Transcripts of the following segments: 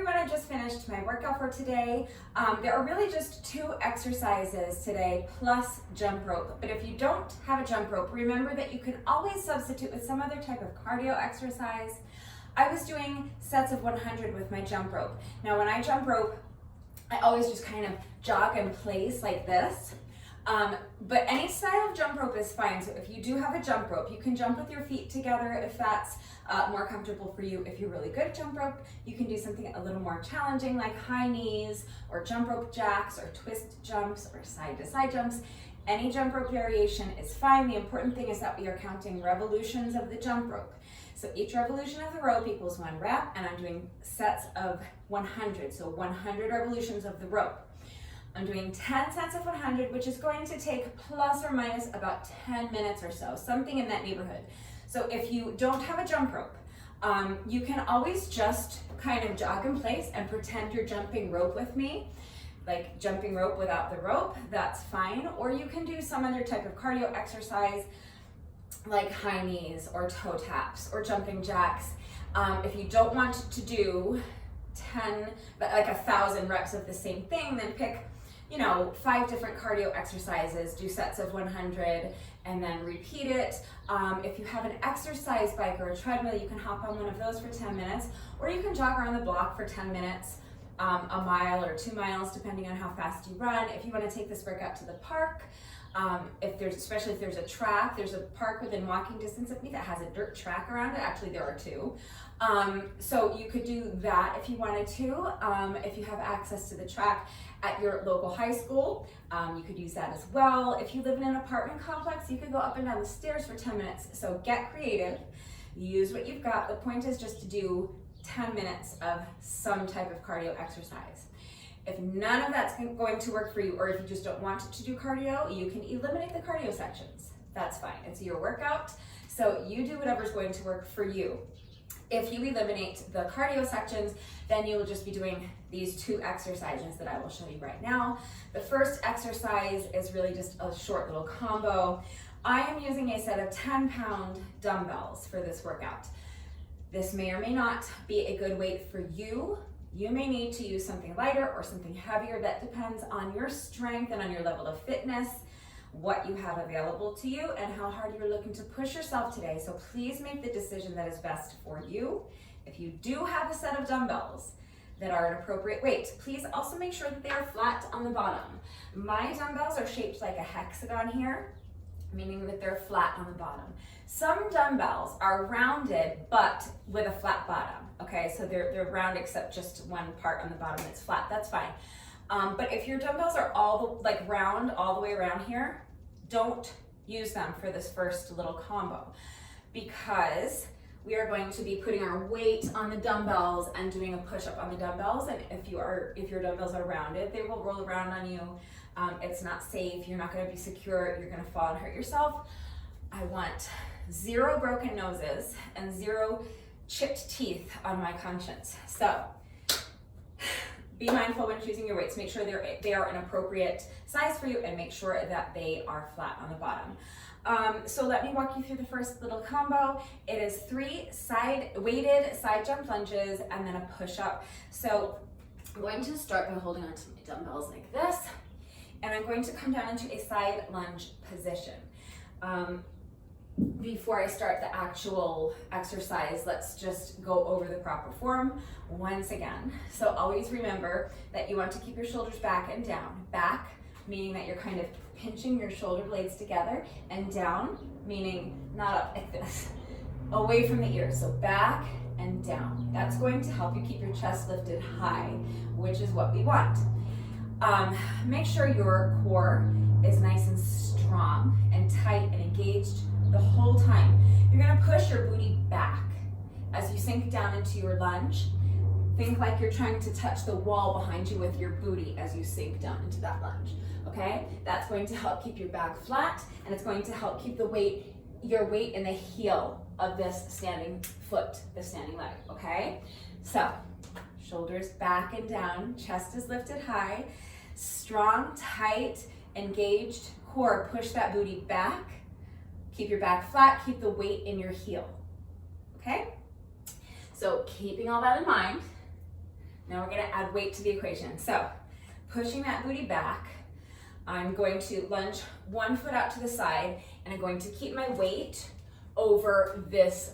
everyone, I just finished my workout for today. There are really just 2 exercises today plus jump rope. But if you don't have a jump rope, remember that you can always substitute with some other type of cardio exercise. I was doing sets of 100 with my jump rope. Now when I jump rope, I always just kind of jog in place like this. But any style of jump rope is fine. So if you do have a jump rope, you can jump with your feet together if that's more comfortable for you. If you're really good at jump rope, you can do something a little more challenging like high knees or jump rope jacks or twist jumps or side to side jumps. Any jump rope variation is fine. The important thing is that we are counting revolutions of the jump rope. So each revolution of the rope equals 1 rep, and I'm doing sets of 100. So 100 revolutions of the rope. I'm doing 10 sets of 100, which is going to take plus or minus about 10 minutes or so, something in that neighborhood. So if you don't have a jump rope, you can always just kind of jog in place and pretend you're jumping rope with me, like jumping rope without the rope, that's fine. Or you can do some other type of cardio exercise like high knees or toe taps or jumping jacks. If you don't want to do 1,000 reps of the same thing, then pick 5 different cardio exercises, do sets of 100, and then repeat it. If you have an exercise bike or a treadmill, you can hop on one of those for 10 minutes, or you can jog around the block for 10 minutes, a mile or 2 miles, depending on how fast you run. If you want to take this workout to the park, especially if there's a track, there's a park within walking distance of me that has a dirt track around it. Actually, there are 2. So you could do that if you wanted to. If you have access to the track at your local high school, you could use that as well. If you live in an apartment complex, you could go up and down the stairs for 10 minutes. So get creative, use what you've got. The point is just to do 10 minutes of some type of cardio exercise. If none of that's going to work for you, or if you just don't want to do cardio, you can eliminate the cardio sections. That's fine. It's your workout, so you do whatever's going to work for you. If you eliminate the cardio sections, then you will just be doing these 2 exercises that I will show you right now. The first exercise is really just a short little combo. I am using a set of 10-pound dumbbells for this workout. This may or may not be a good weight for you. You may need to use something lighter or something heavier. That depends on your strength and on your level of fitness, what you have available to you, and how hard you're looking to push yourself today. So please make the decision that is best for you. If you do have a set of dumbbells that are an appropriate weight, please also make sure that they are flat on the bottom. My dumbbells are shaped like a hexagon here, meaning that they're flat on the bottom. Some dumbbells are rounded, but with a flat bottom, okay? So they're round except just one part on the bottom that's flat, that's fine. But if your dumbbells are round all the way around here, don't use them for this first little combo, because we are going to be putting our weight on the dumbbells and doing a push-up on the dumbbells. And if your dumbbells are rounded, they will roll around on you. It's not safe. You're not going to be secure. You're going to fall and hurt yourself. I want 0 broken noses and 0 chipped teeth on my conscience. So be mindful when choosing your weights. Make sure they are an appropriate size for you, and make sure that they are flat on the bottom. So let me walk you through the first little combo. It is 3 weighted side jump lunges and then a push-up. So I'm going to start by holding onto my dumbbells like this, and I'm going to come down into a side lunge position. Before I start the actual exercise, let's just go over the proper form once again. So always remember that you want to keep your shoulders back and down. Back, meaning that you're kind of pinching your shoulder blades together, and down, meaning not up like this, away from the ears. So back and down. That's going to help you keep your chest lifted high, which is what we want. Make sure your core is nice and strong and tight and engaged the whole time. You're gonna push your booty back as you sink down into your lunge. Think like you're trying to touch the wall behind you with your booty as you sink down into that lunge, okay? That's going to help keep your back flat, and it's going to help keep your weight in the heel of this standing foot, the standing leg, okay? So, shoulders back and down, chest is lifted high, strong, tight, engaged core. Push that booty back. Keep your back flat, keep the weight in your heel, okay? So keeping all that in mind, Now we're gonna add weight to the equation. So pushing that booty back, I'm going to lunge one foot out to the side, and I'm going to keep my weight over this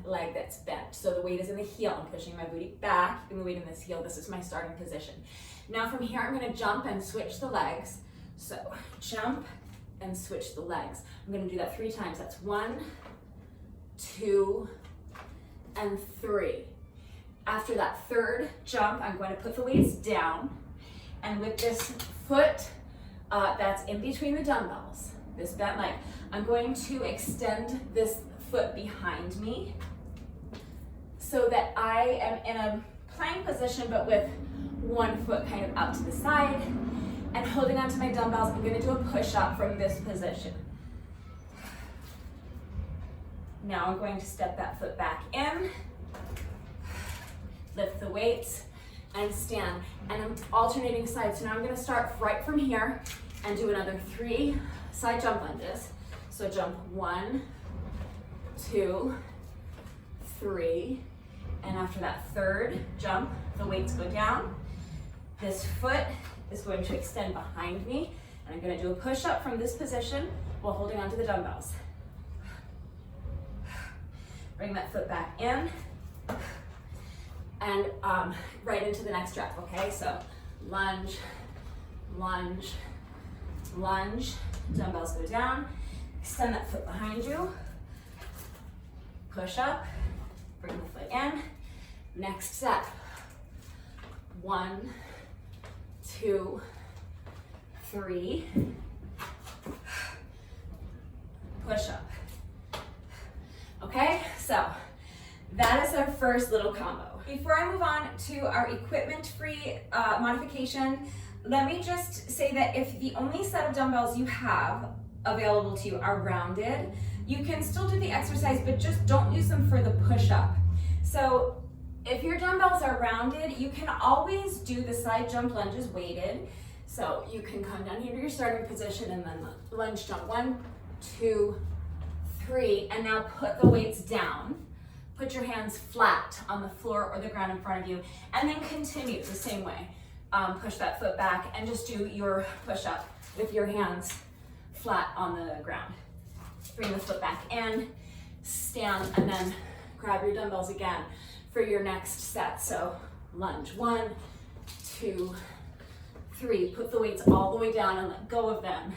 leg that's bent. So the weight is in the heel. I'm pushing my booty back, keeping the weight in this heel. This is my starting position. Now from here, I'm gonna jump and switch the legs. So jump and switch the legs. I'm gonna do that 3 times. That's 1, 2, and 3. After that third jump, I'm going to put the weights down, and with this foot that's in between the dumbbells, this bent leg, I'm going to extend this foot behind me so that I am in a plank position, but with one foot kind of out to the side and holding onto my dumbbells. I'm gonna do a push-up from this position. Now I'm going to step that foot back in, lift the weights, and stand. And I'm alternating sides. So now I'm gonna start right from here and do another 3 side jump lunges. So jump 1, 2, 3, and after that third jump, the weights go down. This foot is going to extend behind me, and I'm gonna do a push-up from this position while holding onto the dumbbells. Bring that foot back in, and right into the next rep, okay? So lunge, lunge, lunge, dumbbells go down, extend that foot behind you, push up, bring the foot in, next set, 1, 2, 3, push up. Okay, so that is our first little combo. Before I move on to our equipment-free modification, let me just say that if the only set of dumbbells you have available to you are rounded, you can still do the exercise, but just don't use them for the push-up. So if your dumbbells are rounded, you can always do the side jump lunges weighted. So you can come down here to your starting position and then lunge jump 1, 2, 3, and now put the weights down. Put your hands flat on the floor or the ground in front of you, and then continue the same way. Push that foot back and just do your push-up with your hands flat on the ground. Bring the foot back in, stand, and then grab your dumbbells again for your next set. So lunge 1, 2, 3. Put the weights all the way down and let go of them.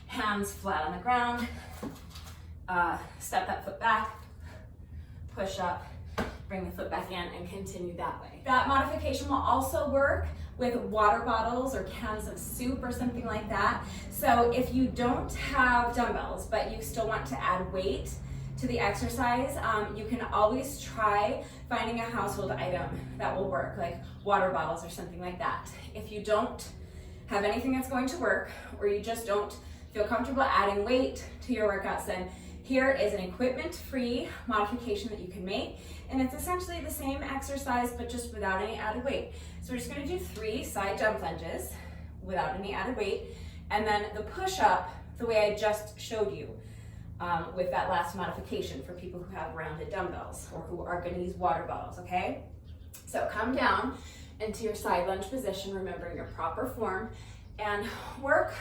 Hands flat on the ground. Step that foot back, push up, bring the foot back in, and continue that way. That modification will also work with water bottles or cans of soup or something like that. So if you don't have dumbbells, but you still want to add weight to the exercise, you can always try finding a household item that will work, like water bottles or something like that. If you don't have anything that's going to work, or you just don't feel comfortable adding weight to your workouts, then here is an equipment-free modification that you can make, and it's essentially the same exercise, but just without any added weight. So we're just gonna do 3 side jump lunges without any added weight, and then the push-up the way I just showed you with that last modification for people who have rounded dumbbells or who are gonna use water bottles, okay? So come down into your side lunge position, remembering your proper form, and work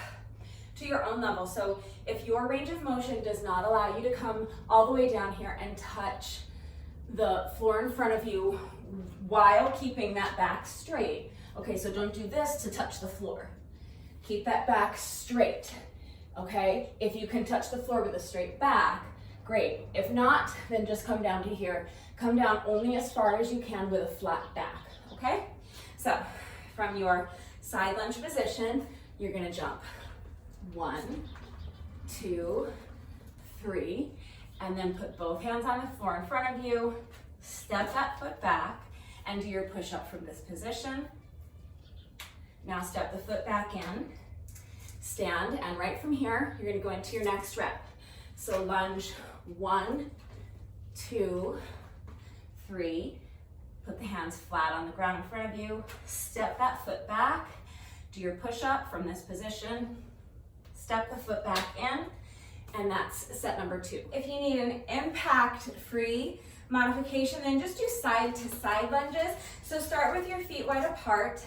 to your own level. So if your range of motion does not allow you to come all the way down here and touch the floor in front of you while keeping that back straight, okay, so don't do this to touch the floor. Keep that back straight, okay? If you can touch the floor with a straight back, great. If not, then just come down to here. Come down only as far as you can with a flat back, okay? So from your side lunge position, you're gonna jump 1, 2, 3, and then put both hands on the floor in front of you, step that foot back, and do your push-up from this position. Now step the foot back in, stand, and right from here, you're gonna go into your next rep. So lunge 1, 2, 3, put the hands flat on the ground in front of you, step that foot back, do your push-up from this position, step the foot back in, and that's set number 2. If you need an impact-free modification, then just do side to side lunges. So start with your feet wide apart,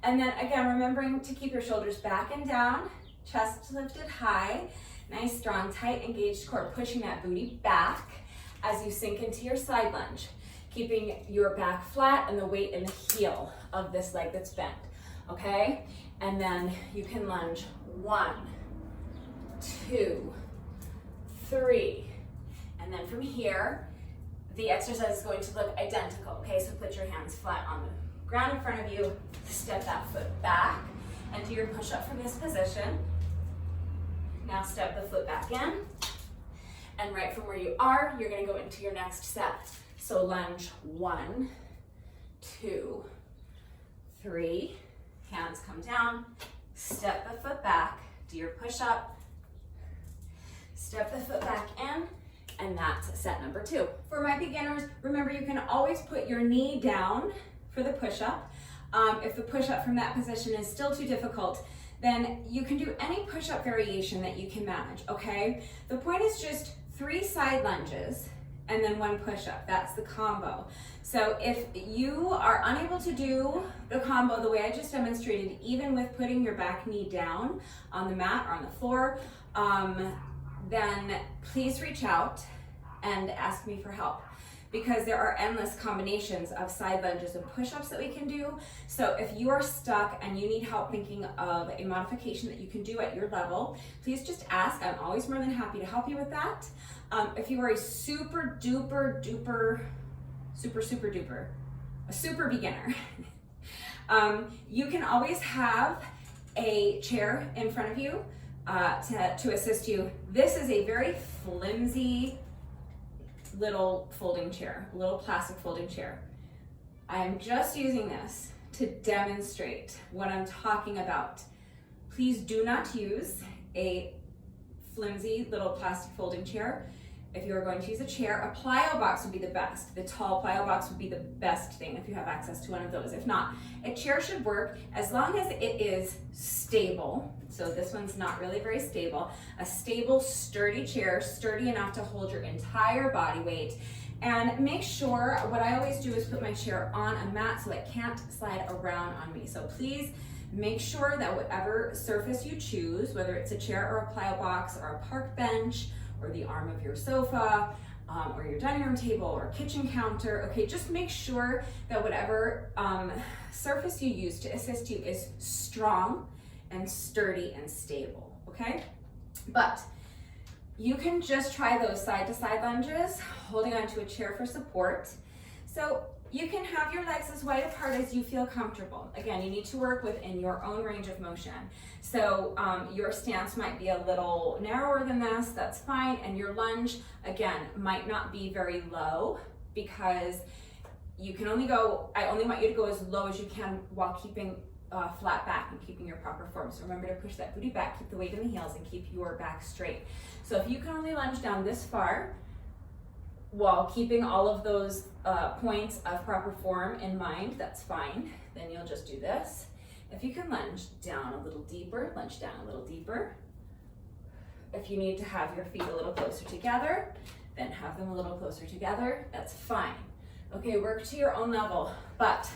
and then again, remembering to keep your shoulders back and down, chest lifted high, nice, strong, tight, engaged core, pushing that booty back as you sink into your side lunge, keeping your back flat and the weight in the heel of this leg that's bent, okay? And then you can lunge 1, 2, 3, and then from here, the exercise is going to look identical, okay? So put your hands flat on the ground in front of you, step that foot back, and do your push-up from this position. Now step the foot back in, and right from where you are, you're gonna go into your next set. So lunge 1, 2, 3, hands come down, step the foot back, do your push-up, step the foot back in, and that's set number 2. For my beginners, remember you can always put your knee down for the push-up. If the push-up from that position is still too difficult, then you can do any push-up variation that you can manage, okay? The point is just 3 side lunges and then 1 push-up. That's the combo. So if you are unable to do the combo the way I just demonstrated, even with putting your back knee down on the mat or on the floor, then please reach out and ask me for help, because there are endless combinations of side lunges and push-ups that we can do. So if you are stuck and you need help thinking of a modification that you can do at your level, please just ask. I'm always more than happy to help you with that. If you are a super beginner, you can always have a chair in front of you to assist you. This is a very flimsy little folding chair, little plastic folding chair. I am just using this to demonstrate what I'm talking about. Please do not use a flimsy little plastic folding chair. If you're going to use a chair, a plyo box would be the best. The tall plyo box would be the best thing if you have access to one of those. If not, a chair should work as long as it is stable. So this one's not really very stable. A stable, sturdy chair, sturdy enough to hold your entire body weight. And make sure, what I always do is put my chair on a mat so it can't slide around on me. So please make sure that whatever surface you choose, whether it's a chair or a plyo box or a park bench, or the arm of your sofa, or your dining room table or kitchen counter, okay, just make sure that whatever surface you use to assist you is strong and sturdy and stable, okay? But you can just try those side to side lunges, holding onto a chair for support. So you can have your legs as wide apart as you feel comfortable. Again, you need to work within your own range of motion. So your stance might be a little narrower than this, that's fine. And your lunge, again, might not be very low, because you can only go, I only want you to go as low as you can while keeping flat back and keeping your proper form. So remember to push that booty back, keep the weight in the heels, and keep your back straight. So if you can only lunge down this far, while keeping all of those points of proper form in mind, that's fine. Then you'll just do this. If you can lunge down a little deeper, lunge down a little deeper. If you need to have your feet a little closer together, then have them a little closer together, that's fine. Okay, work to your own level. But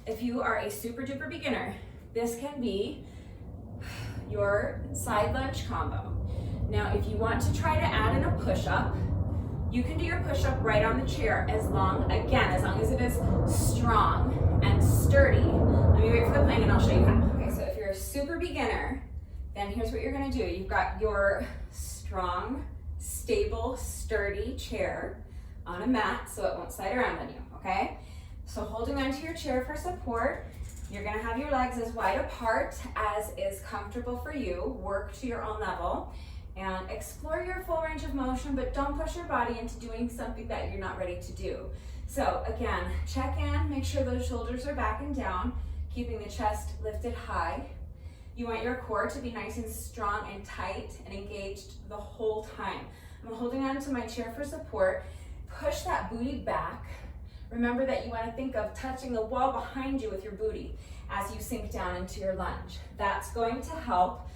if you are a super duper beginner, this can be your side lunge combo. Now, if you want to try to add in a push-up, you can do your push-up right on the chair as long as it is strong and sturdy. Let me wait for the plane and I'll show you how. Okay, so if you're a super beginner, then here's what you're gonna do. You've got your strong, stable, sturdy chair on a mat so it won't slide around on you, okay? So holding onto your chair for support, you're gonna have your legs as wide apart as is comfortable for you. Work to your own level. And explore your full range of motion, but don't push your body into doing something that you're not ready to do. So again, check in, make sure those shoulders are back and down, keeping the chest lifted high. You want your core to be nice and strong and tight and engaged the whole time. I'm holding on to my chair for support. Push that booty back. Remember that you want to think of touching the wall behind you with your booty as you sink down into your lunge. That's going to help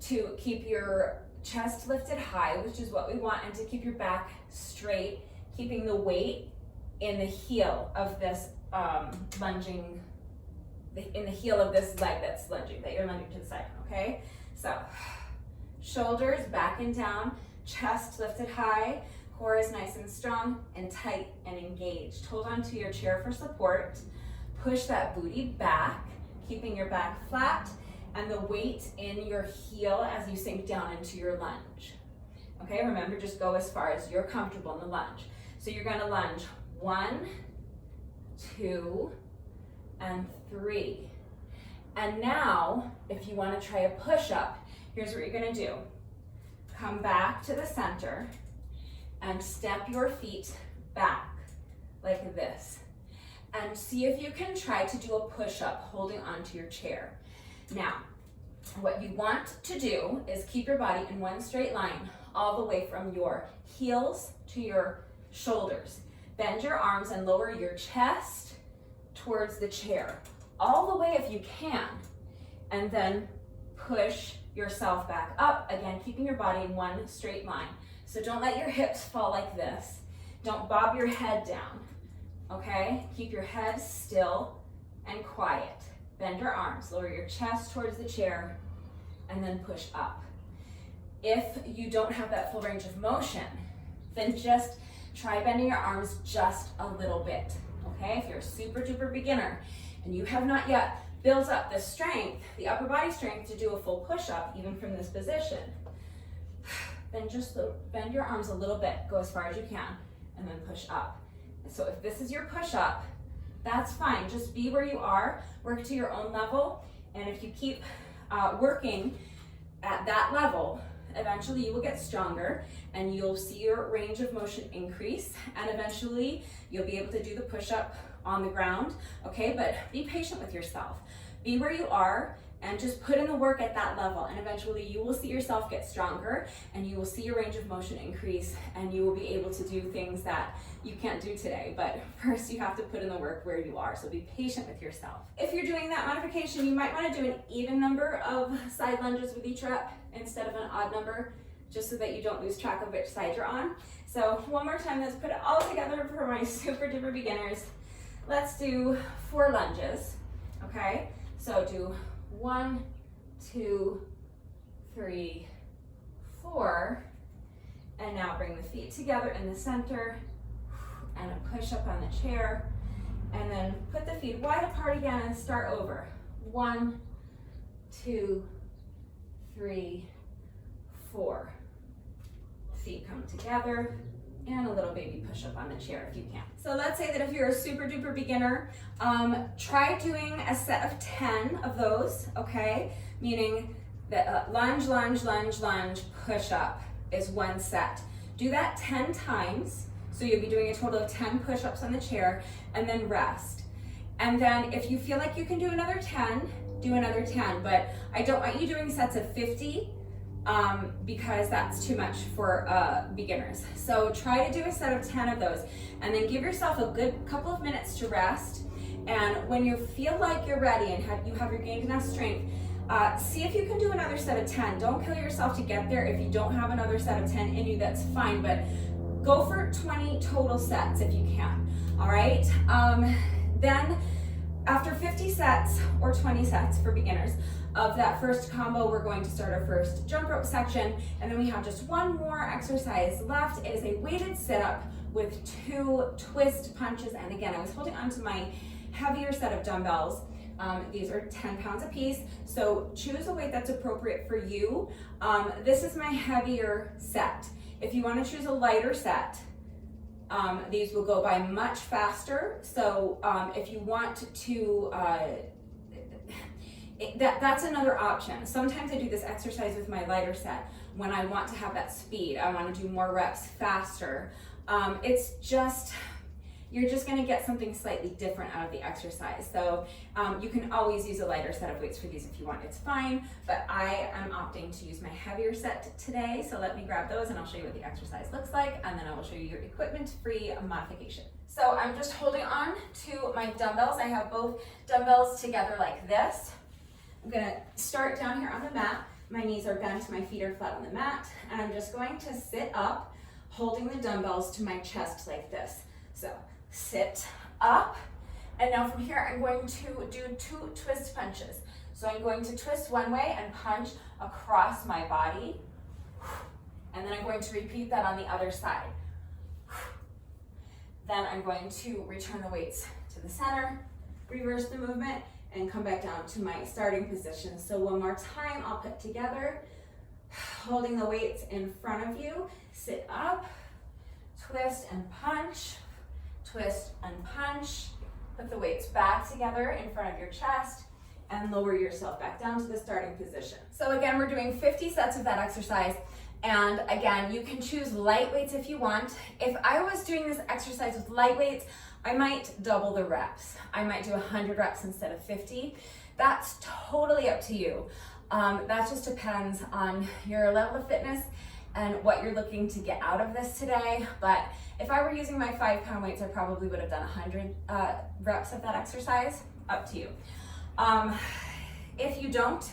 to keep your chest lifted high, which is what we want, and to keep your back straight, keeping the weight in the heel of this lunging, in the heel of this leg that's lunging, that you're lunging to the side, okay? So, shoulders back and down, chest lifted high, core is nice and strong and tight and engaged. Hold on to your chair for support. Push that booty back, keeping your back flat and the weight in your heel as you sink down into your lunge. Okay, remember, just go as far as you're comfortable in the lunge. So you're gonna lunge 1, 2, and 3. And now, if you wanna try a push-up, here's what you're gonna do. Come back to the center and step your feet back like this. And see if you can try to do a push-up holding onto your chair. Now, what you want to do is keep your body in one straight line all the way from your heels to your shoulders. Bend your arms and lower your chest towards the chair, all the way if you can, and then push yourself back up, again, keeping your body in one straight line. So don't let your hips fall like this. Don't bob your head down, okay? Keep your head still and quiet. Bend your arms, lower your chest towards the chair, and then push up. If you don't have that full range of motion, then just try bending your arms just a little bit, okay? If you're a super duper beginner and you have not yet built up the strength, the upper body strength to do a full push-up, even from this position, then just bend your arms a little bit, go as far as you can, and then push up. So if this is your push-up, that's fine. Just be where you are, work to your own level, and if you keep working at that level, eventually you will get stronger and you'll see your range of motion increase, and eventually you'll be able to do the push-up on the ground, okay? But be patient with yourself. Be where you are and just put in the work at that level, and eventually you will see yourself get stronger and you will see your range of motion increase, and you will be able to do things that you can't do today. But first you have to put in the work where you are, so be patient with yourself. If you're doing that modification, you might want to do an even number of side lunges with each rep instead of an odd number, just so that you don't lose track of which side you're on. So one more time, let's put it all together for my super duper beginners. Let's do 4 lunges, okay? So do 1, 2, 3, 4, and now bring the feet together in the center and a push up on the chair, and then put the feet wide apart again and start over. 1, 2, 3, 4. Feet come together, and a little baby push up on the chair if you can. So let's say that if you're a super duper beginner, try doing a set of 10 of those, okay? Meaning that lunge, lunge, lunge, lunge, push up is one set. Do that 10 times. So you'll be doing a total of 10 push-ups on the chair, and then rest. And then if you feel like you can do another 10, do another 10. But I don't want you doing sets of 50, because that's too much for beginners. So try to do a set of 10 of those, and then give yourself a good couple of minutes to rest. And when you feel like you're ready and you have gained enough strength, see if you can do another set of 10. Don't kill yourself to get there. If you don't have another set of 10 in you, that's fine, but go for 20 total sets if you can, all right? Then after 50 sets or 20 sets for beginners of that first combo, we're going to start our first jump rope section, and then we have just one more exercise left. It is a weighted sit-up with 2 twist punches, and again, I was holding onto my heavier set of dumbbells. These are 10 pounds a piece, so choose a weight that's appropriate for you. This is my heavier set. If you want to choose a lighter set, these will go by much faster. So if you want to, that's another option. Sometimes I do this exercise with my lighter set when I want to have that speed. I want to do more reps faster. It's just, you're just going to get something slightly different out of the exercise. So you can always use a lighter set of weights for these if you want, it's fine, but I am opting to use my heavier set today. So let me grab those and I'll show you what the exercise looks like, and then I will show you your equipment-free modification. So I'm just holding on to my dumbbells. I have both dumbbells together like this. I'm going to start down here on the mat. My knees are bent, my feet are flat on the mat, and I'm just going to sit up holding the dumbbells to my chest like this. So sit up, and now from here I'm going to do 2 twist punches. So I'm going to twist one way and punch across my body, and then I'm going to repeat that on the other side. Then I'm going to return the weights to the center, reverse the movement, and come back down to my starting position. So one more time, I'll put together, holding the weights in front of you, sit up, twist and punch, twist and punch, put the weights back together in front of your chest, and lower yourself back down to the starting position. So again, we're doing 50 sets of that exercise. And again, you can choose light weights if you want. If I was doing this exercise with light weights, I might double the reps. I might do 100 reps instead of 50. That's totally up to you. That just depends on your level of fitness and what you're looking to get out of this today. But if I were using my 5-pound weights, I probably would have done 100 reps of that exercise. Up to you. If you don't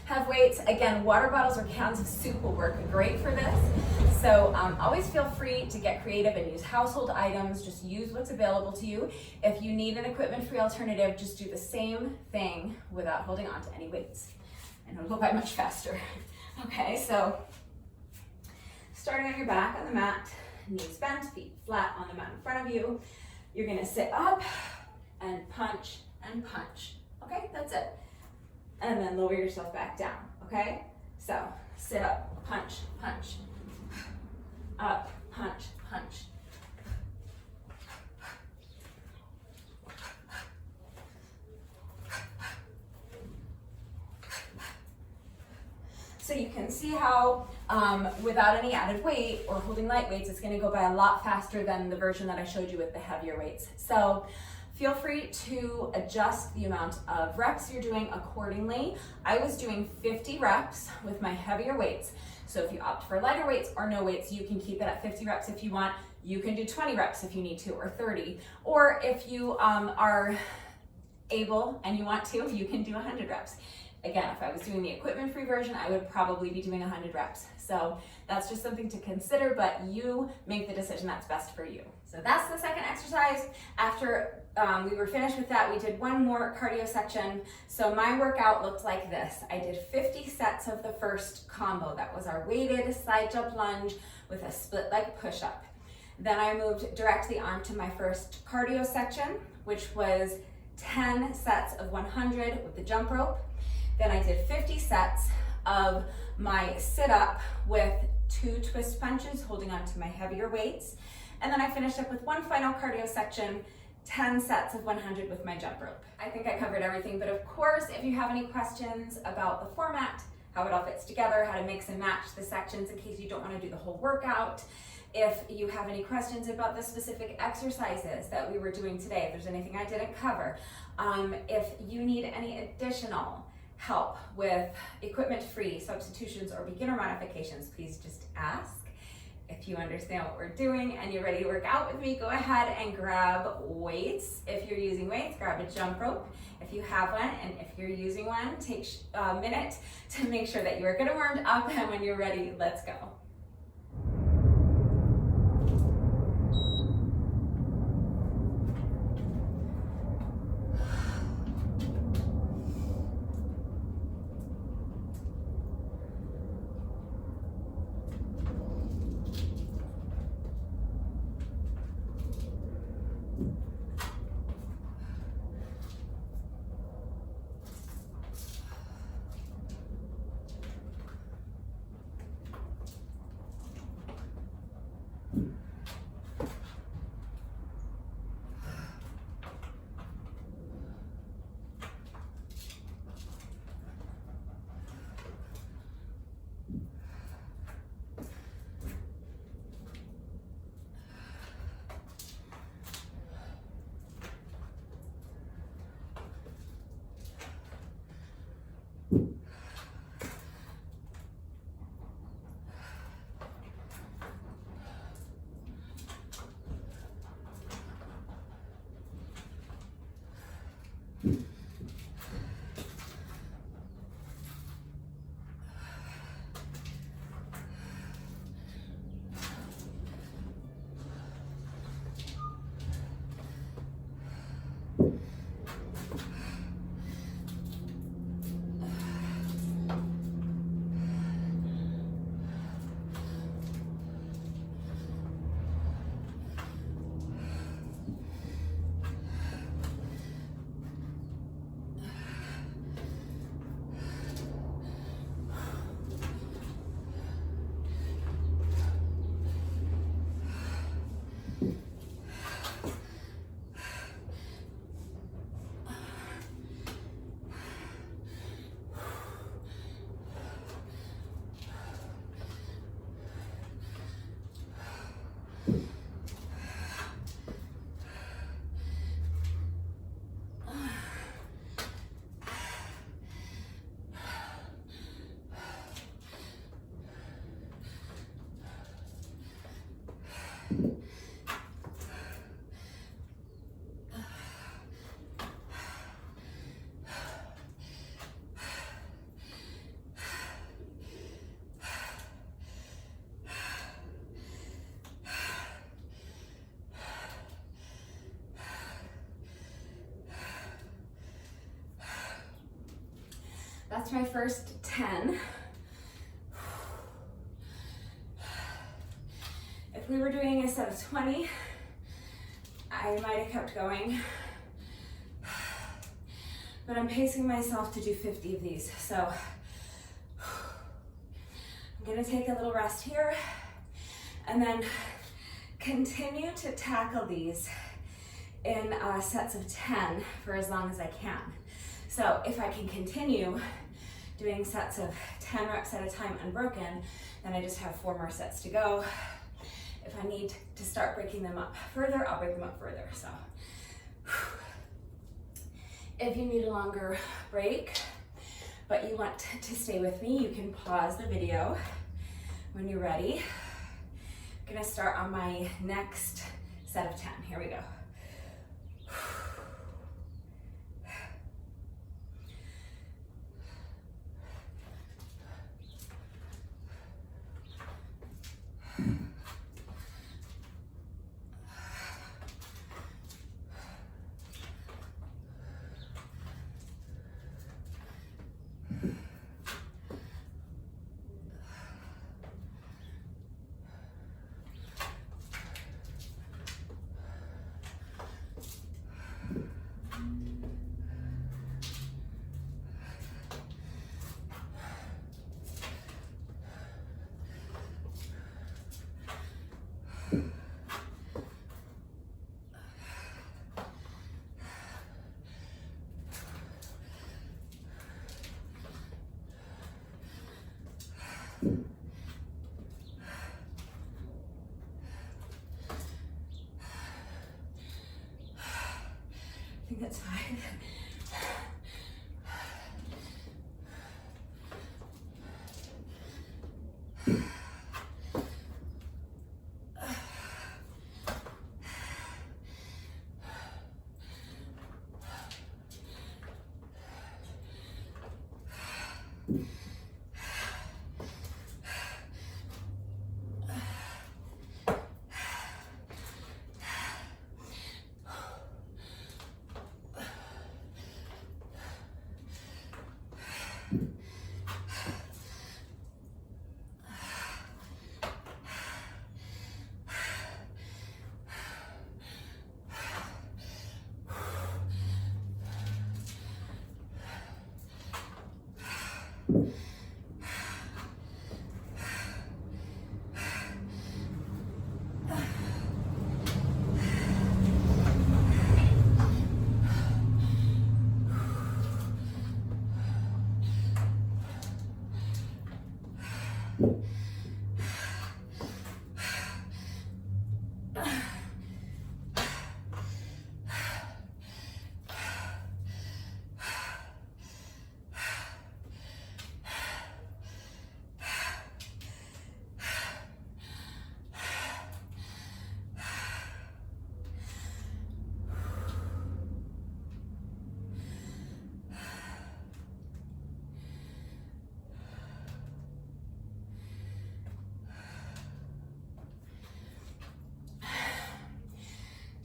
have weights, again, water bottles or cans of soup will work great for this. So always feel free to get creative and use household items. Just use what's available to you. If you need an equipment-free alternative, just do the same thing without holding on to any weights, and it'll go by much faster. Okay, so starting on your back on the mat, knees bent, feet flat on the mat in front of you. You're gonna sit up and punch and punch. Okay, that's it. And then lower yourself back down, okay? So sit up, punch, punch, up, punch, punch. So you can see how without any added weight or holding light weights, it's gonna go by a lot faster than the version that I showed you with the heavier weights. So feel free to adjust the amount of reps you're doing accordingly. I was doing 50 reps with my heavier weights. So if you opt for lighter weights or no weights, you can keep it at 50 reps if you want. You can do 20 reps if you need to, or 30. Or if you are able and you want to, you can do 100 reps. Again, if I was doing the equipment-free version, I would probably be doing 100 reps. So that's just something to consider, but you make the decision that's best for you. So that's the second exercise. After we were finished with that, we did one more cardio section. So my workout looked like this. I did 50 sets of the first combo. That was our weighted side jump lunge with a split leg push-up. Then I moved directly onto my first cardio section, which was 10 sets of 100 with the jump rope. Then I did 50 sets of my sit-up with 2 twist punches, holding on to my heavier weights. And then I finished up with one final cardio section, 10 sets of 100 with my jump rope. I think I covered everything, but of course, if you have any questions about the format, how it all fits together, how to mix and match the sections in case you don't want to do the whole workout, if you have any questions about the specific exercises that we were doing today, if there's anything I didn't cover, if you need any additional help with equipment-free substitutions or beginner modifications, please just ask. If you understand what we're doing and you're ready to work out with me, go ahead and grab weights. If you're using weights, grab a jump rope if you have one, and if you're using one, take a minute to make sure that you are good and warmed up, and when you're ready, let's go. That's my first 10. If we were doing a set of 20, I might have kept going, but I'm pacing myself to do 50 of these. So I'm gonna take a little rest here and then continue to tackle these in sets of 10 for as long as I can. So if I can continue doing sets of 10 reps at a time unbroken, then I just have 4 more sets to go. If I need to start breaking them up further, I'll break them up further. So if you need a longer break, but you want to stay with me, you can pause the video when you're ready. I'm gonna start on my next set of 10. Here we go. I think that's 5.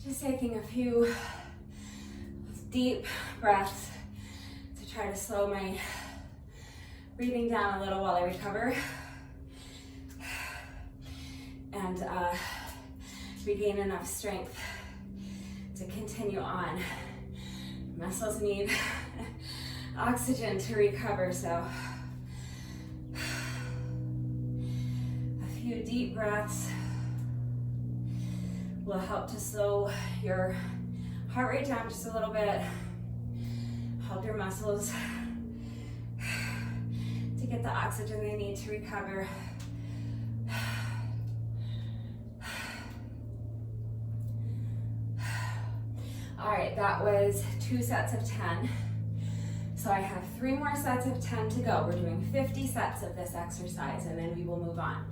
Just taking a few deep breaths to try to slow my breathing down a little while I recover and regain enough strength to continue on. Muscles need oxygen to recover, so a few deep breaths will help to slow your heart rate down just a little bit, help your muscles to get the oxygen they need to recover. All right, that was 2 sets of 10. So I have 3 more sets of 10 to go. We're doing 50 sets of this exercise, and then we will move on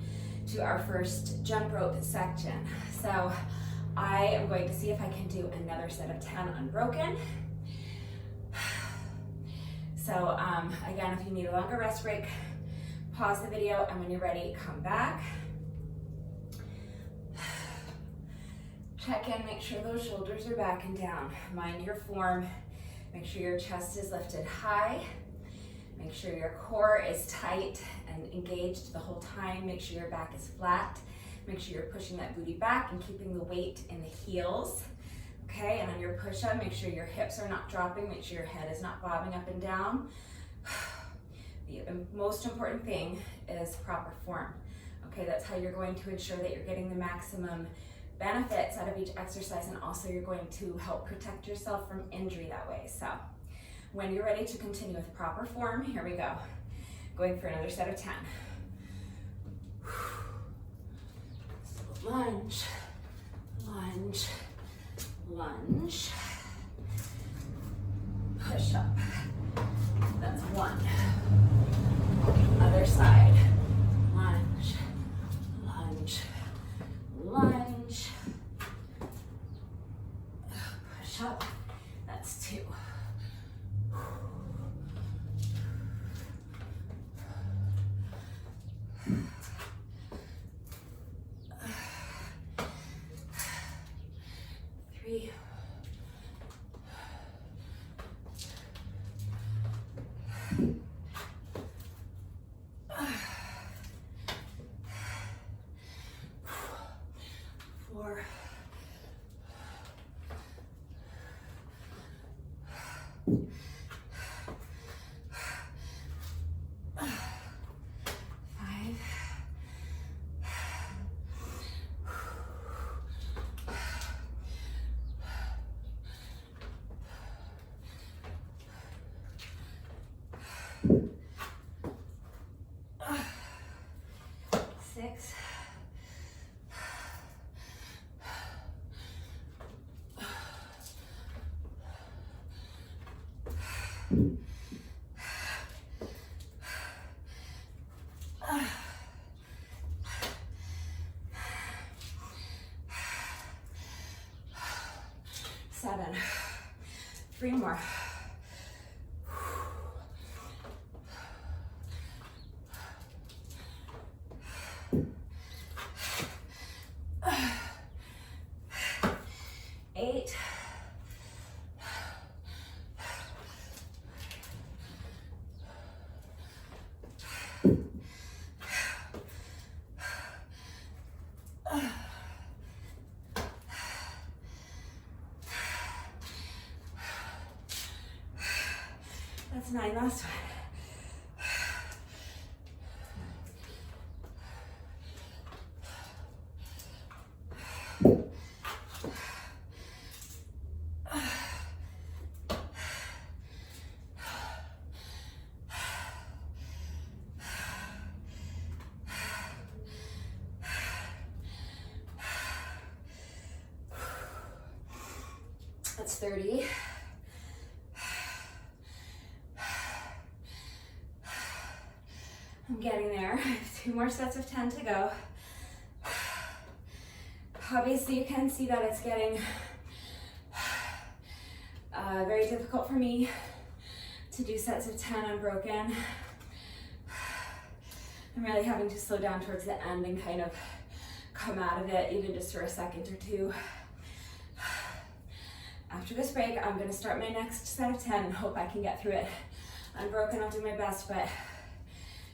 to our first jump rope section. So I am going to see if I can do another set of 10 unbroken. So again, if you need a longer rest break, pause the video, and when you're ready, come back. Check in, make sure those shoulders are back and down. Mind your form. Make sure your chest is lifted high. Make sure your core is tight and engaged the whole time. Make sure your back is flat. Make sure you're pushing that booty back and keeping the weight in the heels. Okay, and on your push-up, make sure your hips are not dropping. Make sure your head is not bobbing up and down. The most important thing is proper form. Okay, that's how you're going to ensure that you're getting the maximum benefits out of each exercise, and also you're going to help protect yourself from injury that way. So when you're ready to continue with proper form, here we go. Going for another set of 10. So lunge, lunge, lunge, push up. That's 1. Other side. Lunge, lunge, lunge. Push up. That's 2. 3. 4. 5. 6. 7. 3 more. 8. 9, last one. That's 30. I'm getting there. I have 2 more sets of 10 to go. Obviously, you can see that it's getting very difficult for me to do sets of 10 unbroken. I'm really having to slow down towards the end and kind of come out of it, even just for a second or 2. After this break, I'm going to start my next set of 10 and hope I can get through it unbroken. I'll do my best, but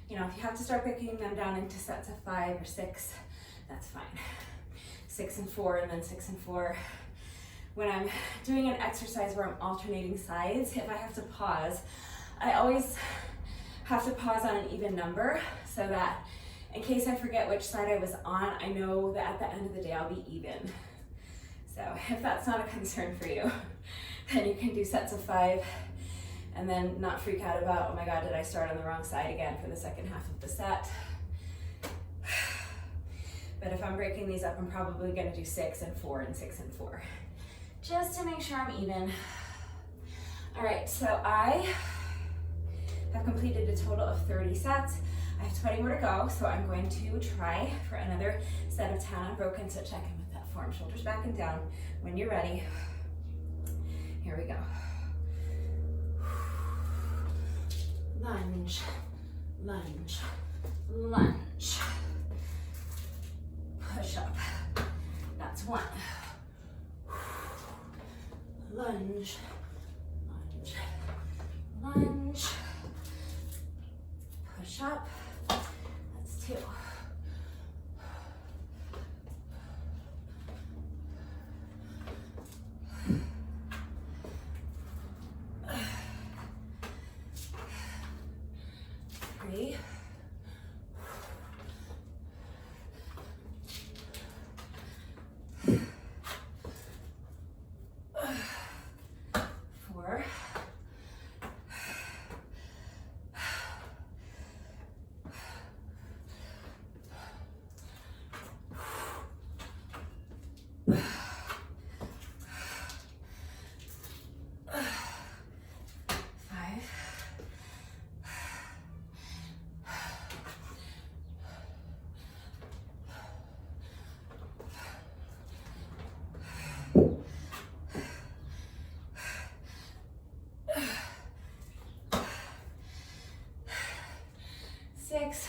you know, if you have to start breaking them down into sets of 5 or 6, that's fine. 6 and 4, and then 6 and 4. When I'm doing an exercise where I'm alternating sides, if I have to pause, I always have to pause on an even number so that in case I forget which side I was on, I know that at the end of the day I'll be even. So if that's not a concern for you, then you can do sets of 5 and then not freak out about, oh my God, did I start on the wrong side again for the second half of the set? But if I'm breaking these up, I'm probably gonna do 6 and 4 and 6 and 4, just to make sure I'm even. All right, so I have completed a total of 30 sets. I have 20 more to go, so I'm going to try for another set of 10 unbroken, so check in with that form. Shoulders back and down. When you're ready, here we go. Lunge, lunge, lunge. Push up. That's 1. Lunge, lunge, lunge. push-up. That's 2. Three. 4. 6.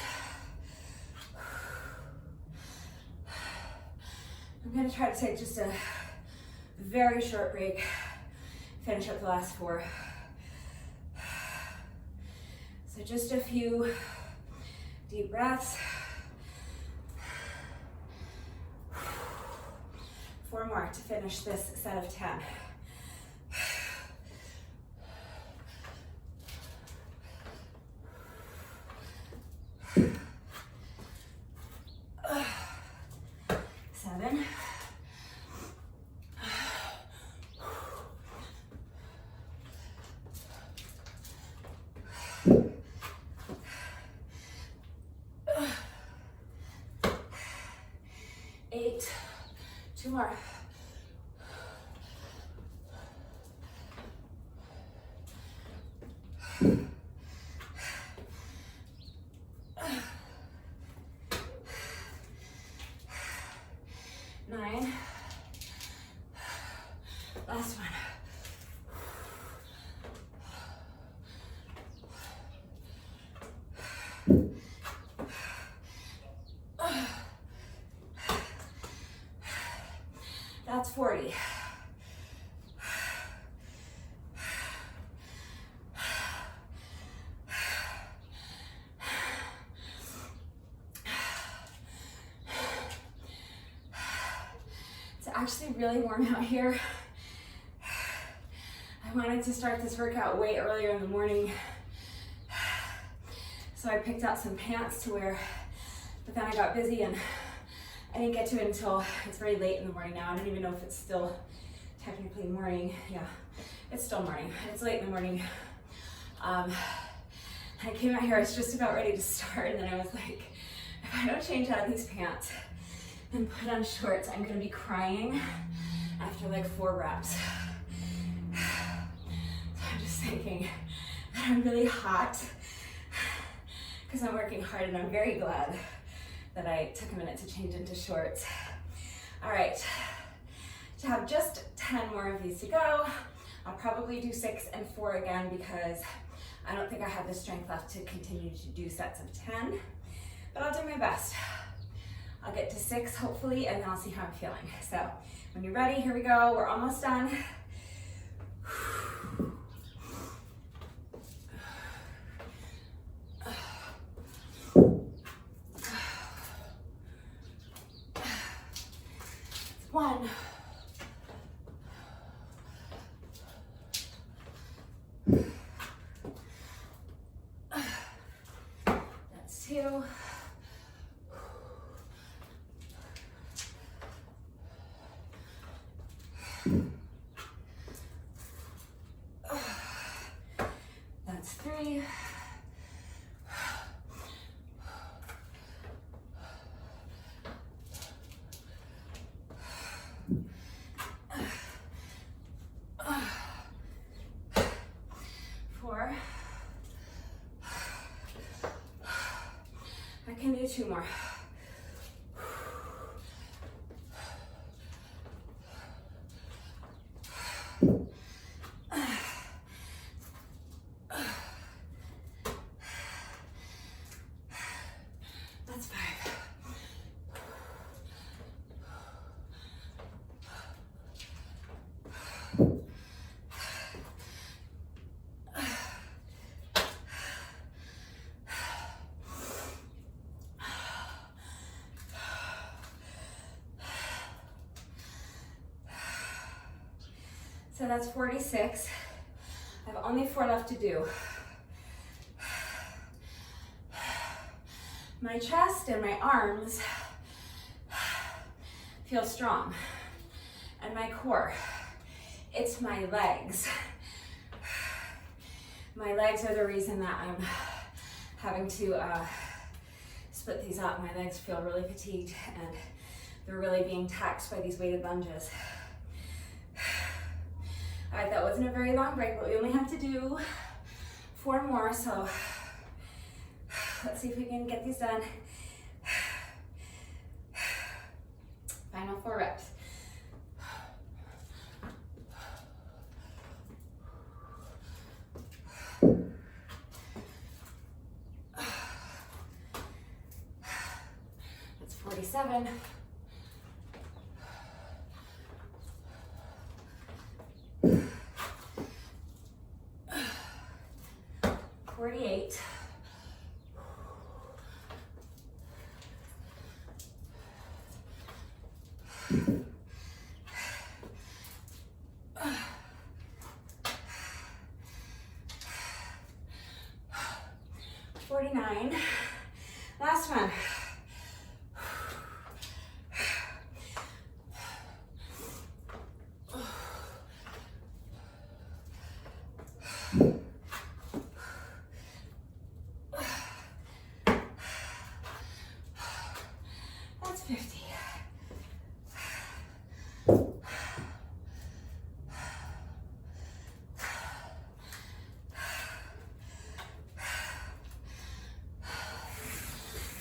I'm going to try to take just a very short break, finish up the last 4. So just a few deep breaths. 4 more to finish this set of 10. 7. 8. 2 more. 9. Last one. That's 40. It's actually really warm out here. I wanted to start this workout way earlier in the morning, so I picked out some pants to wear, but then I got busy and I didn't get to it until it's very late in the morning now. I don't even know if it's still technically morning. Yeah, it's still morning. It's late in the morning. I came out here, I was just about ready to start, and then I was like, if I don't change out of these pants and put on shorts, I'm gonna be crying after like 4 reps. So I'm just thinking that I'm really hot because I'm working hard, and I'm very glad that I took a minute to change into shorts. All right, to have just 10 more of these to go. I'll probably do 6 and 4 again because I don't think I have the strength left to continue to do sets of 10, but I'll do my best. I'll get to 6 hopefully, and then I'll see how I'm feeling. So when you're ready, here we go. We're almost done. One. That's 2. That's 3. I can do 2 more. That's 5. So that's 46. I have only 4 left to do. My chest and my arms feel strong, and my core. It's my legs. My legs are the reason that I'm having to split these up. My legs feel really fatigued, and they're really being taxed by these weighted lunges. All right, that wasn't a very long break, but we only have to do 4 more, so let's see if we can get these done. Final 4 reps. That's 47. 48. 49. Last one. That's 50.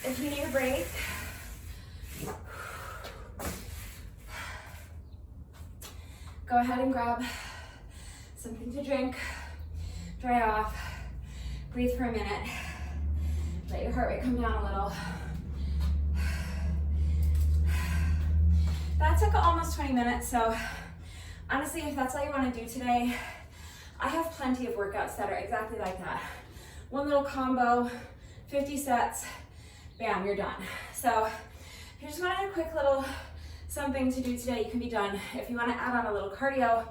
If you need a break, go ahead and grab something to drink, dry off, breathe for a minute, let your heart rate come down a little. That took almost 20 minutes, so honestly, if that's all you want to do today, I have plenty of workouts that are exactly like that. One little combo, 50 sets, bam, you're done. So if you just wanted a quick little something to do today, you can be done. If you want to add on a little cardio,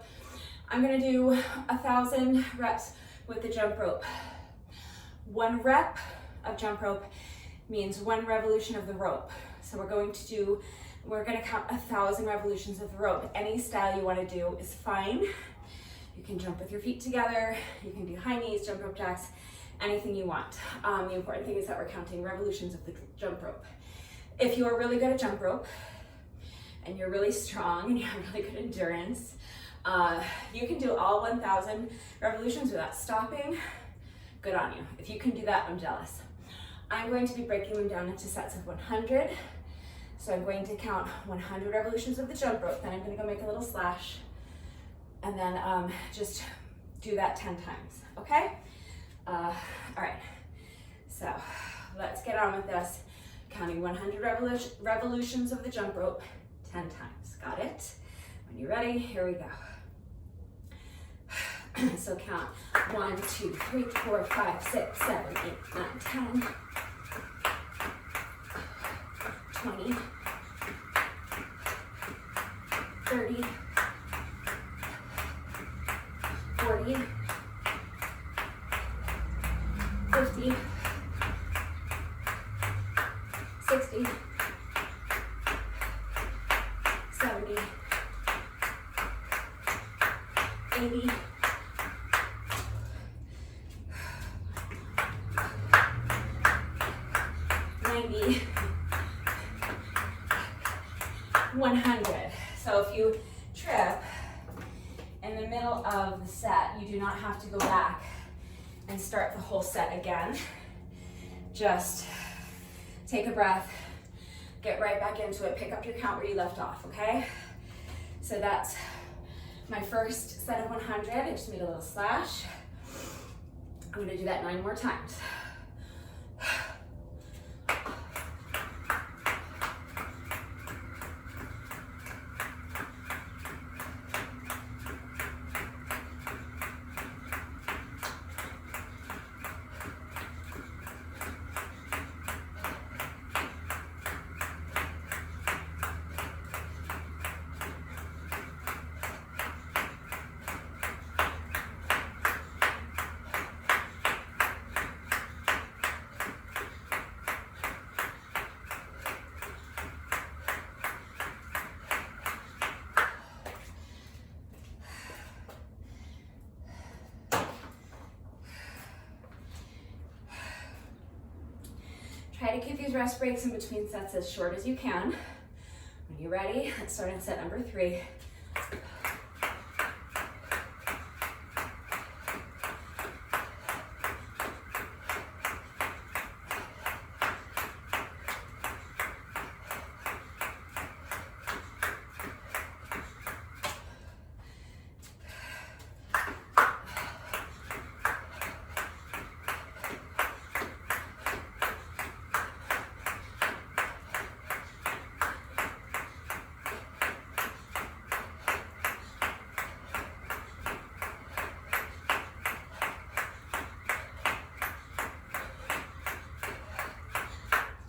I'm going to do 1,000 reps with the jump rope. 1 rep of jump rope means 1 revolution of the rope. So we're going to count 1,000 revolutions of the rope. Any style you want to do is fine. You can jump with your feet together, you can do high knees, jump rope jacks, anything you want. The important thing is that we're counting revolutions of the jump rope. If you are really good at jump rope, and you're really strong, and you have really good endurance, you can do all 1,000 revolutions without stopping. Good on you. If you can do that, I'm jealous. I'm going to be breaking them down into sets of 100. So I'm going to count 100 revolutions of the jump rope, then I'm going to go make a little slash, and then just do that 10 times, okay? All right, so let's get on with this. Counting 100 revolutions of the jump rope 10 times, got it? When you're ready, here we go. So count 1, 2, 3, 4, 5, 6, 7, 8, 9, 10, 20, 30, 40, 50, 60, 70, 80, 90, 100. So if you trip in the middle of the set, you do not have to go back and start the whole set again. Just take a breath, get right back into it, pick up your count where you left off, okay? So that's my first set of 100. I just made a little slash. I'm gonna do that 9 more times. Try to keep these rest breaks in between sets as short as you can. When you're ready, let's start on set number 3.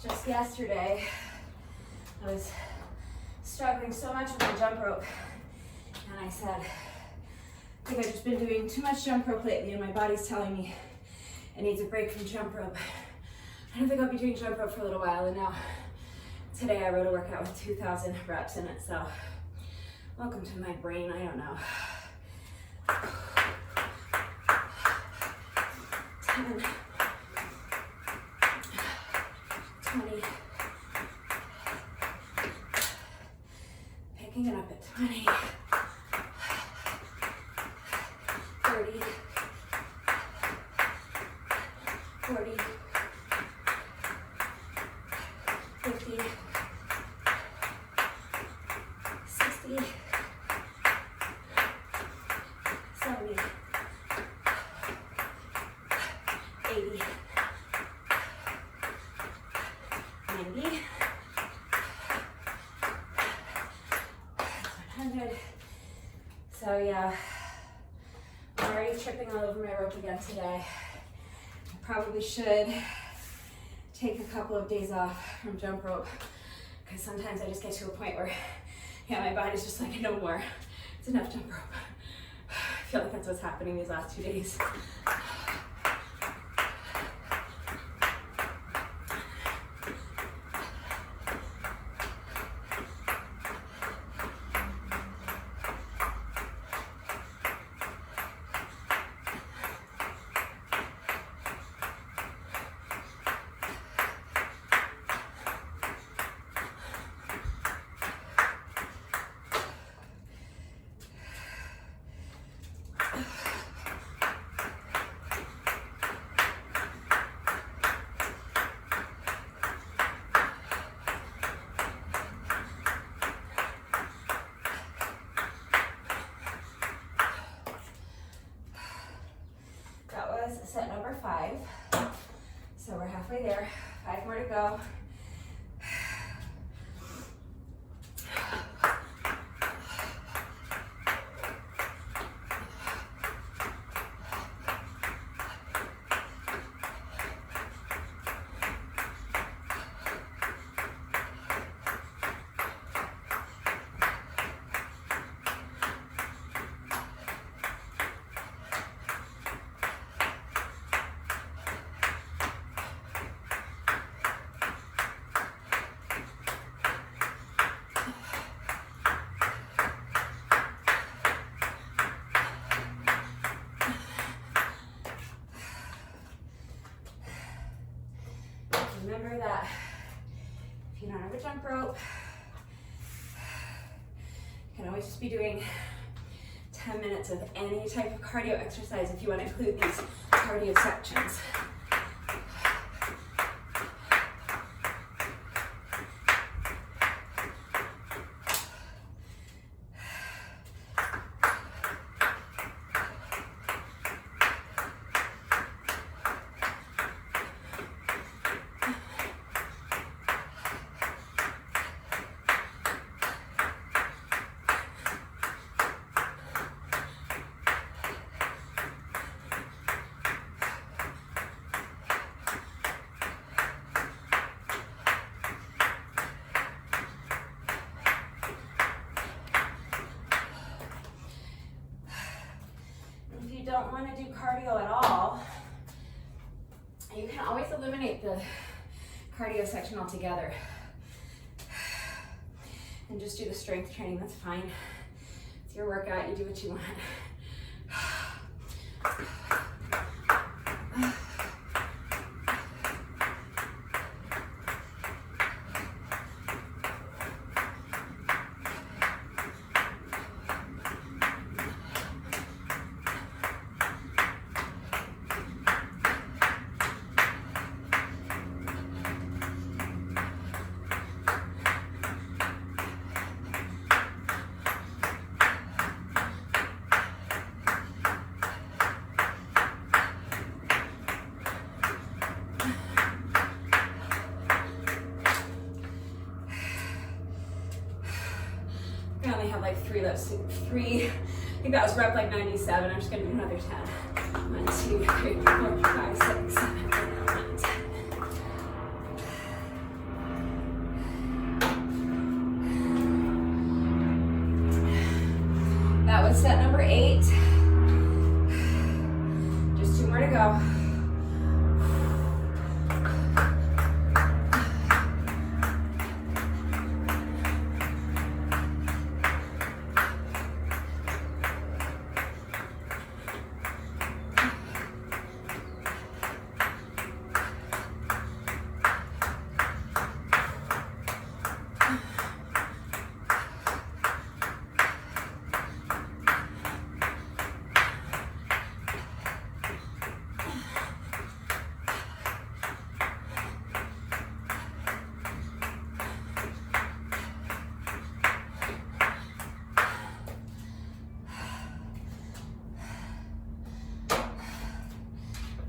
Just yesterday, I was struggling so much with my jump rope, and I said, I think I've just been doing too much jump rope lately, and my body's telling me it needs a break from jump rope. I don't think I'll be doing jump rope for a little while, and now today I wrote a workout with 2,000 reps in it, so welcome to my brain, I don't know. 10, 20, picking it up at 20, 30, 40, 50, 60, 70, 80, 90, 100. So yeah, I'm already tripping all over my rope again today. I probably should take a couple of days off from jump rope, because sometimes I just get to a point where, yeah, my body's just like, no more. It's enough jump rope. I feel like that's what's happening these last 2 days. Set number 5. So we're halfway there. 5 more to go. Remember that if you don't have a jump rope, you can always just be doing 10 minutes of any type of cardio exercise if you want to include these cardio sections. Don't want to do cardio at all, you can always eliminate the cardio section altogether and just do the strength training. That's fine. It's your workout. You do what you want. 3, that's 3, I think that was rep like 97. I'm just gonna do another 10. 1, 2, 3, 4, 5, 6, 7, 8, 9, 10. That was set number 8. Just 2 more to go.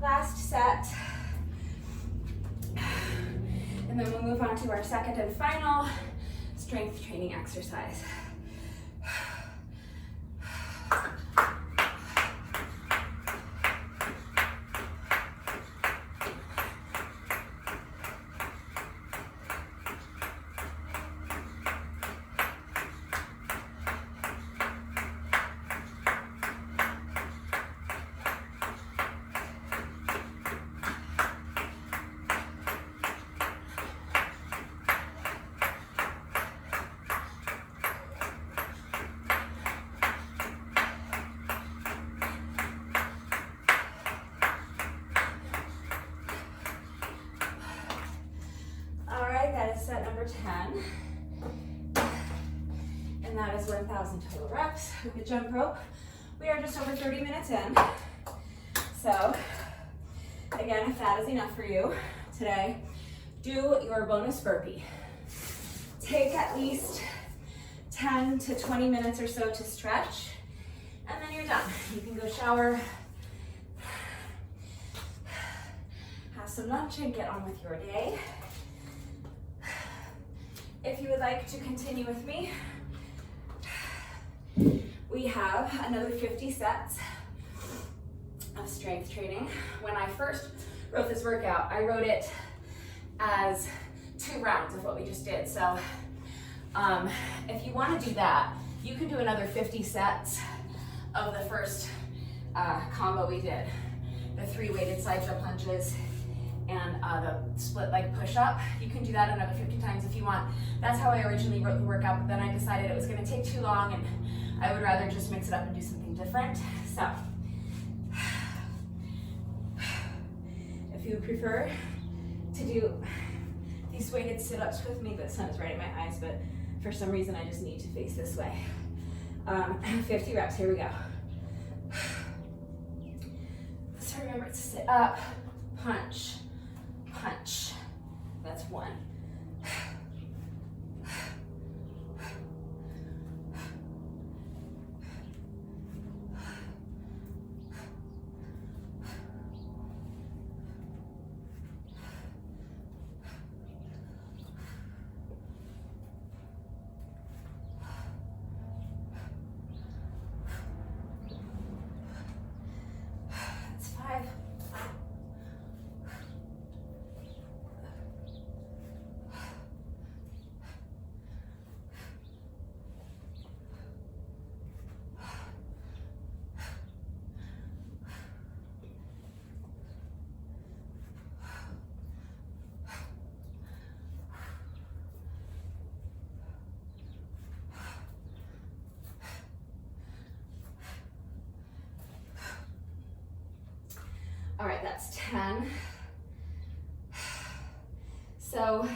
Last set, and then we'll move on to our second and final strength training exercise. That is set number 10, and that is 1,000 total reps with the jump rope. We are just over 30 minutes in, so again, if that is enough for you today, do your bonus burpee. Take at least 10 to 20 minutes or so to stretch, and then you're done. You can go shower, have some lunch, and get on with your day. If you would like to continue with me, we have another 50 sets of strength training. When I first wrote this workout, I wrote it as 2 rounds of what we just did. So if you want to do that, you can do another 50 sets of the first combo we did. The 3 weighted side jump lunges and the split leg push-up. You can do that another 50 times if you want. That's how I originally wrote the workout, but then I decided it was gonna take too long and I would rather just mix it up and do something different. So, if you would prefer to do these weighted sit-ups with me, the sun is right in my eyes, but for some reason I just need to face this way. 50 reps, here we go. So remember to sit up, punch, punch. That's 1. That's 5. All right, that's 10. So,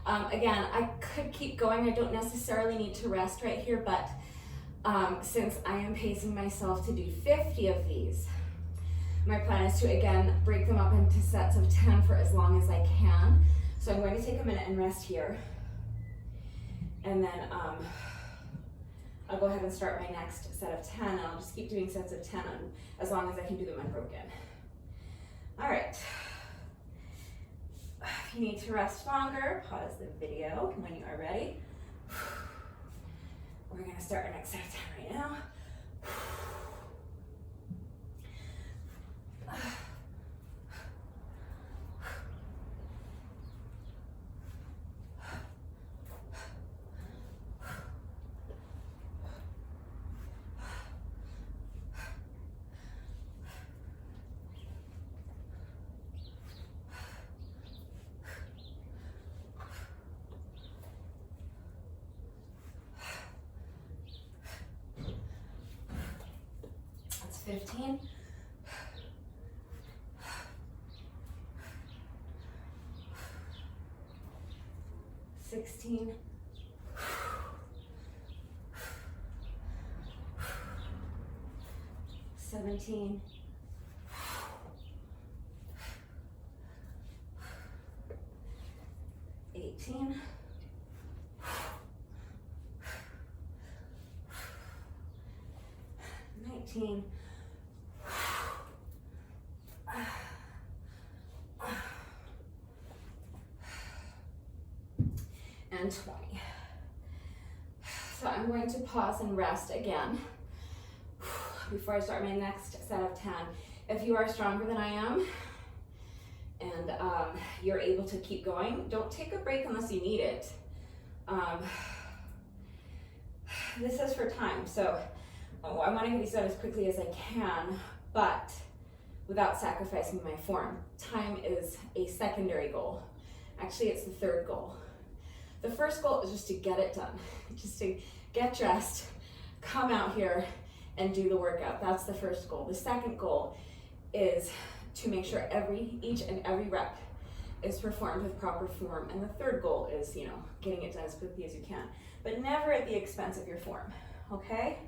again, I could keep going. I don't necessarily need to rest right here, but since I am pacing myself to do 50 of these, my plan is to, again, break them up into sets of 10 for as long as I can. So I'm going to take a minute and rest here. And then I'll go ahead and start my next set of 10, and I'll just keep doing sets of 10 as long as I can do them unbroken. All right. If you need to rest longer, pause the video when you are ready. We're gonna start our next set of 10 right now. That's 15. 16. 17. 18. 19. And 20. So I'm going to pause and rest again before I start my next set of 10. If you are stronger than I am and you're able to keep going, don't take a break unless you need it. This is for time, so I want to get these done as quickly as I can, but without sacrificing my form. Time is a secondary goal. Actually, it's the third goal. The first goal is just to get it done, just to get dressed, come out here and do the workout. That's the first goal. The second goal is to make sure each and every rep is performed with proper form. And the third goal is, getting it done as quickly as you can, but never at the expense of your form, okay?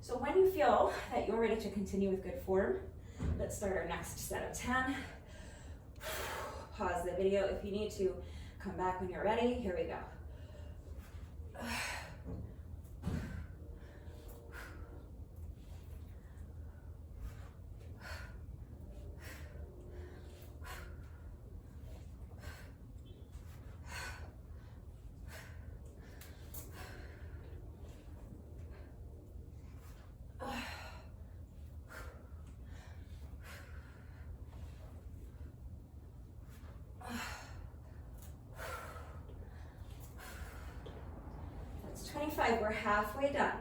So when you feel that you're ready to continue with good form, let's start our next set of 10. Pause the video if you need to. Come back when you're ready. Here we go. That's 25. We're halfway done.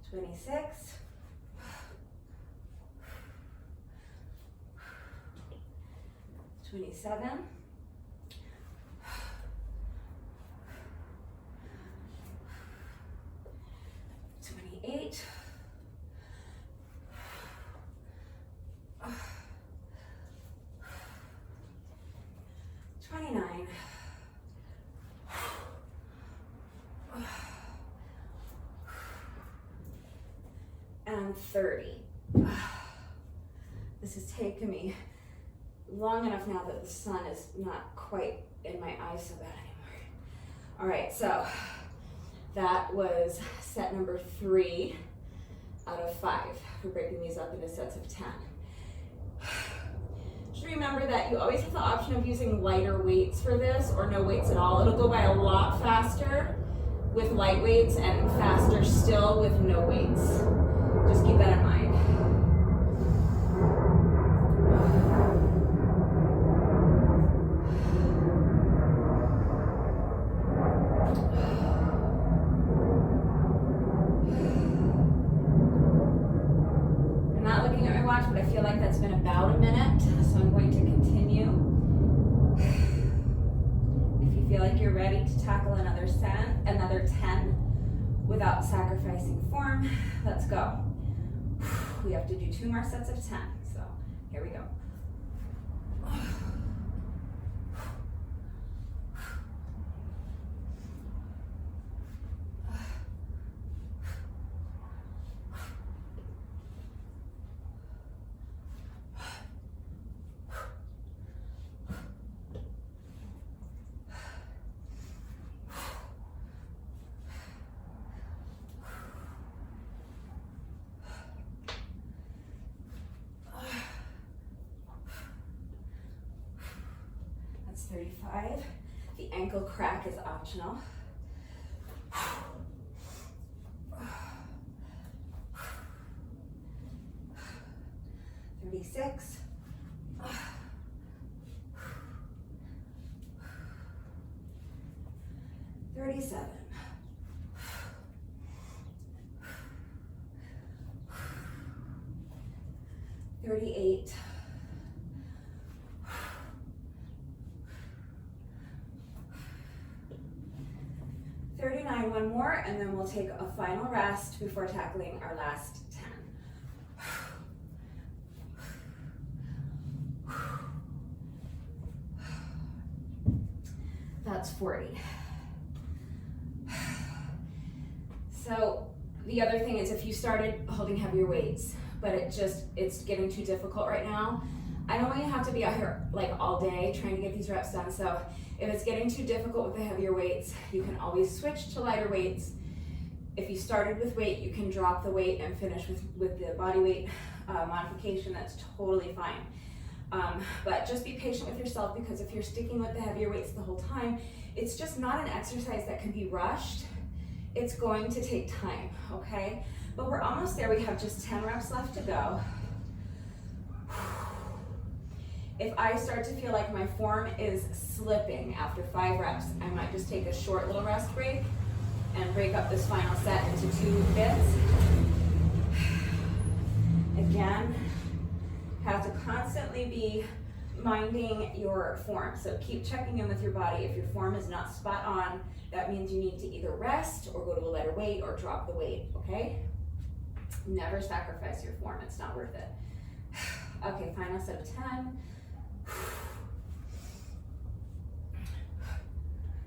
Twenty-six. 27. 28. 29. And 30. This has taken me long enough now that the sun is not quite in my eyes so bad anymore. All right, so that was set number 3 out of 5. We're breaking these up into sets of 10. Just remember that you always have the option of using lighter weights for this or no weights at all. It'll go by a lot faster with light weights and faster still with no weights. Just keep that in mind. I'm not looking at my watch, but I feel like that's been about a minute, so I'm going to continue. If you feel like you're ready to tackle another 10 without sacrificing form, let's go. We have to do 2 more sets of 10, so here we go. 35. The ankle crack is optional. 36. 37. 38. 39, one more, and then we'll take a final rest before tackling our last 10. That's 40. So the other thing is, if you started holding heavier weights, but it's getting too difficult right now, I don't want you to have to be out here like all day trying to get these reps done. So if it's getting too difficult with the heavier weights, you can always switch to lighter weights. If you started with weight, you can drop the weight and finish with the body weight modification. That's totally fine. But just be patient with yourself, because if you're sticking with the heavier weights the whole time, it's just not an exercise that can be rushed. It's going to take time, okay? But we're almost there. We have just 10 reps left to go. If I start to feel like my form is slipping after 5 reps, I might just take a short little rest break and break up this final set into 2 bits. Again, have to constantly be minding your form. So keep checking in with your body. If your form is not spot on, that means you need to either rest or go to a lighter weight or drop the weight, okay? Never sacrifice your form. It's not worth it. Okay, final set of 10.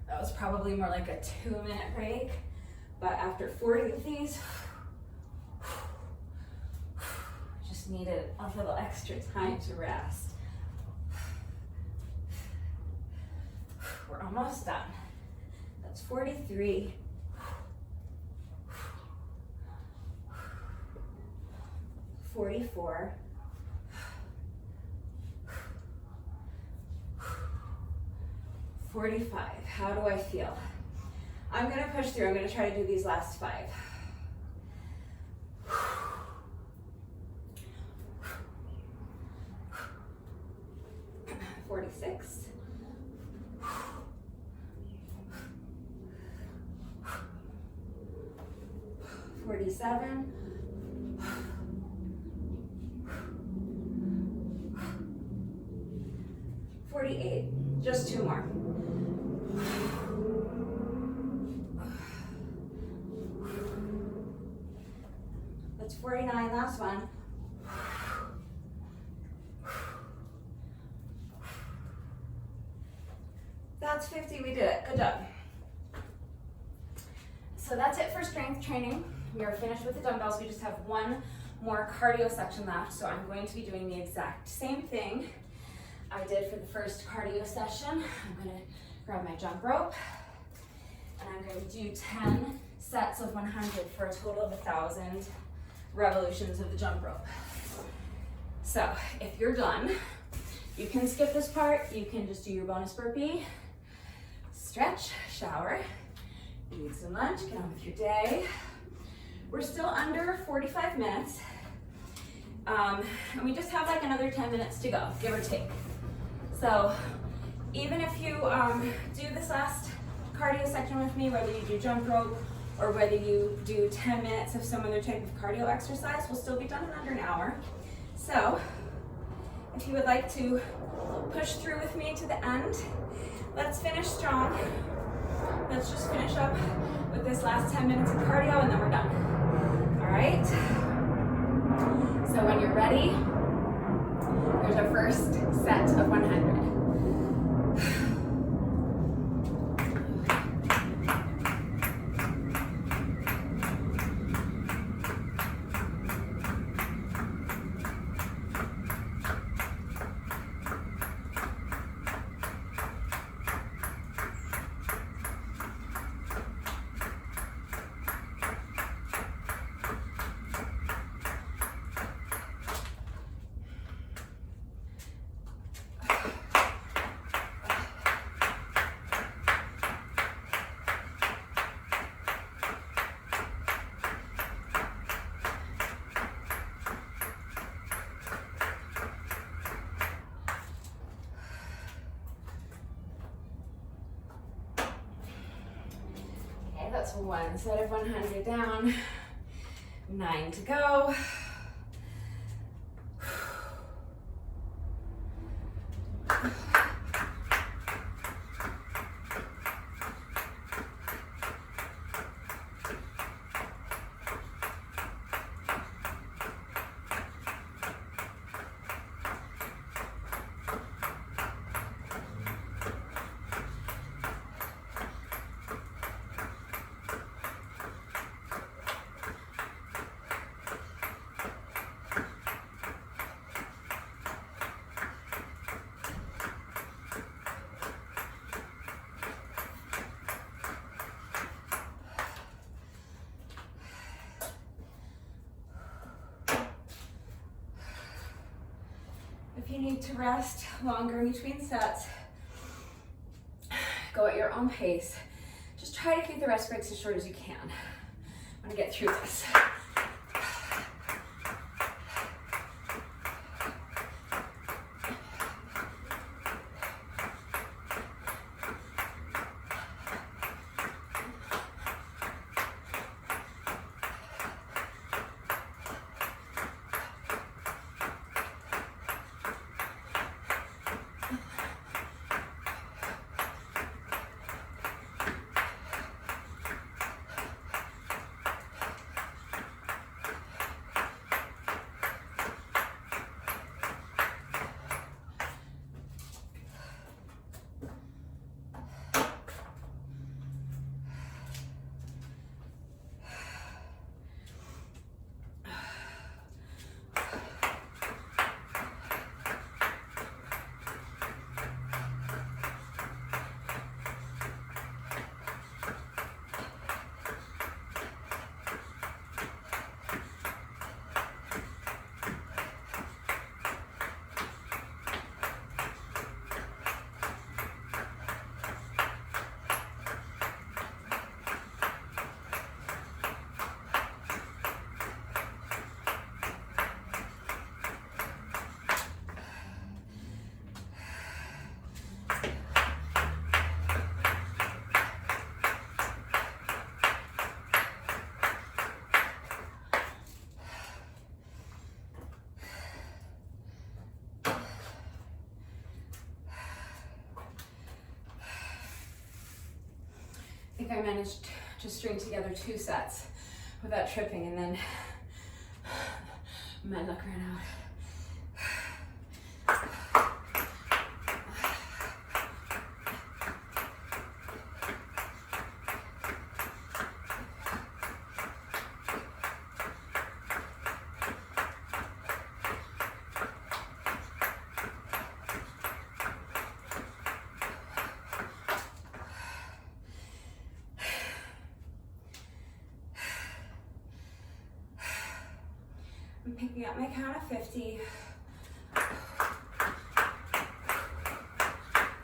That was probably more like a 2-minute break, but after 40 of these, just needed a little extra time to rest. We're almost done. That's 43. 44. 45. How do I feel? I'm going to push through. I'm going to try to do these last 5. 46. 47. 48. Just 2 more. That's 49, last one. That's 50, we did it, good job. So that's it for strength training. We are finished with the dumbbells. We just have one more cardio section left. So I'm going to be doing the exact same thing I did for the first cardio session. I'm gonna grab my jump rope, and I'm going to do 10 sets of 100 for a total of 1,000 revolutions of the jump rope. So if you're done, you can skip this part. You can just do your bonus burpee, stretch, shower, eat some lunch, get on with your day. We're still under 45 minutes, and we just have like another 10 minutes to go, give or take. So even if you do this last cardio section with me, whether you do jump rope or whether you do 10 minutes of some other type of cardio exercise, we'll still be done in under an hour. So if you would like to push through with me to the end, let's finish strong. Let's just finish up with this last 10 minutes of cardio and then we're done. All right? So when you're ready, here's our first set of 100. that's one set of 100 down, 9 to go. If you need to rest longer in between sets, go at your own pace. Just try to keep the rest breaks as short as you can. I'm gonna get through this. I think I managed to string together 2 sets without tripping, and then my luck ran out. I'm picking up my count of 50,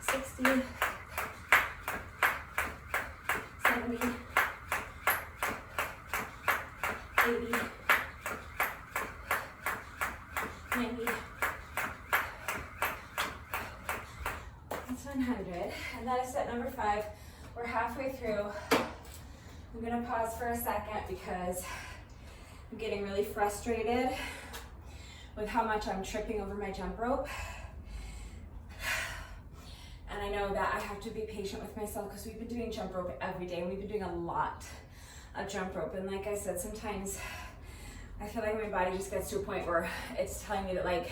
60, 70, 80, 90, that's 100, and that is set number 5. We're halfway through. I'm gonna pause for a second because I'm getting really frustrated with how much I'm tripping over my jump rope. And I know that I have to be patient with myself because we've been doing jump rope every day, and we've been doing a lot of jump rope. And like I said, sometimes I feel like my body just gets to a point where it's telling me that like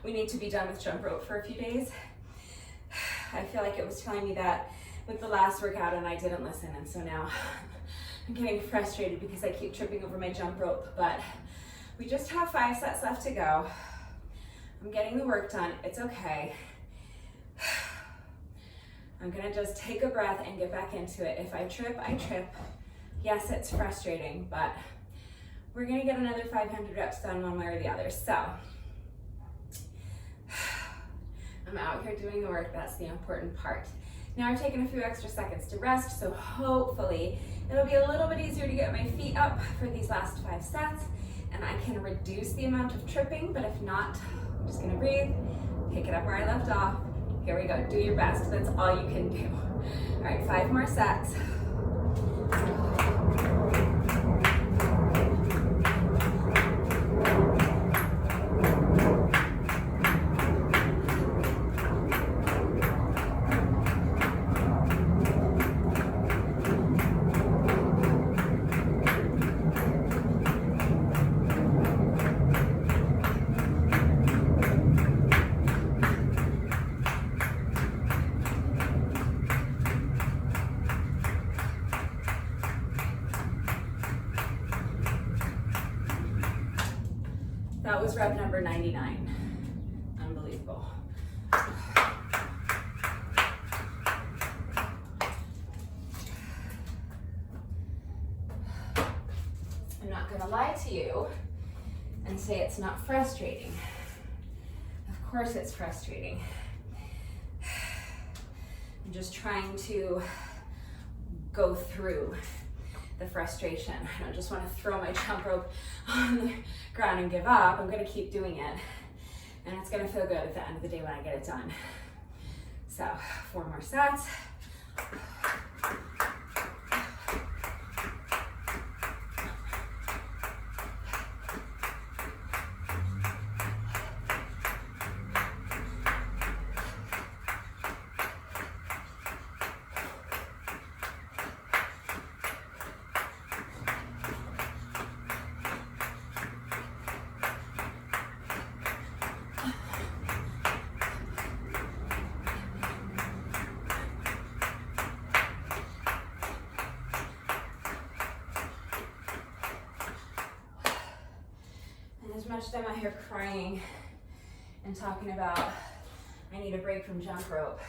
we need to be done with jump rope for a few days. I feel like it was telling me that with the last workout and I didn't listen, and so now I'm getting frustrated because I keep tripping over my jump rope, but we just have 5 sets left to go. I'm getting the work done, it's okay. I'm gonna just take a breath and get back into it. If I trip, I trip. Yes, it's frustrating, but we're gonna get another 500 reps done one way or the other. So, I'm out here doing the work, that's the important part. Now I've taken a few extra seconds to rest, so hopefully it'll be a little bit easier to get my feet up for these last 5 sets, and I can reduce the amount of tripping, but if not, I'm just gonna breathe, pick it up where I left off. Here we go, do your best, that's all you can do. All right, 5 more sets. That was rep number 99. Unbelievable. I'm not gonna lie to you and say it's not frustrating. Of course it's frustrating. I'm just trying to go through the frustration. I don't just want to throw my jump rope on the ground and give up. I'm going to keep doing it, and it's going to feel good at the end of the day when I get it done. So 4 more sets. As much as I'm out here crying and talking about I need a break from jump rope,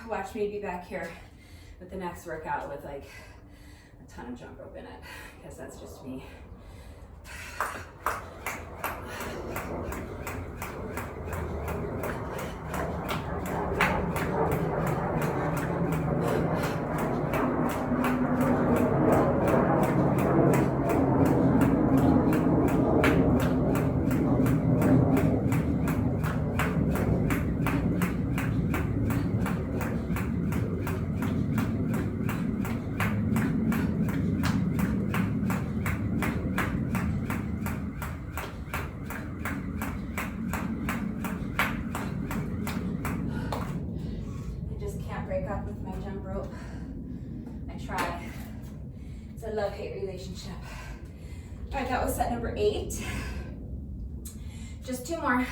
watch me be back here with the next workout with like a ton of jump rope in it, because that's just me. It's a love-hate relationship. All right, that was set number 8. Just 2 more.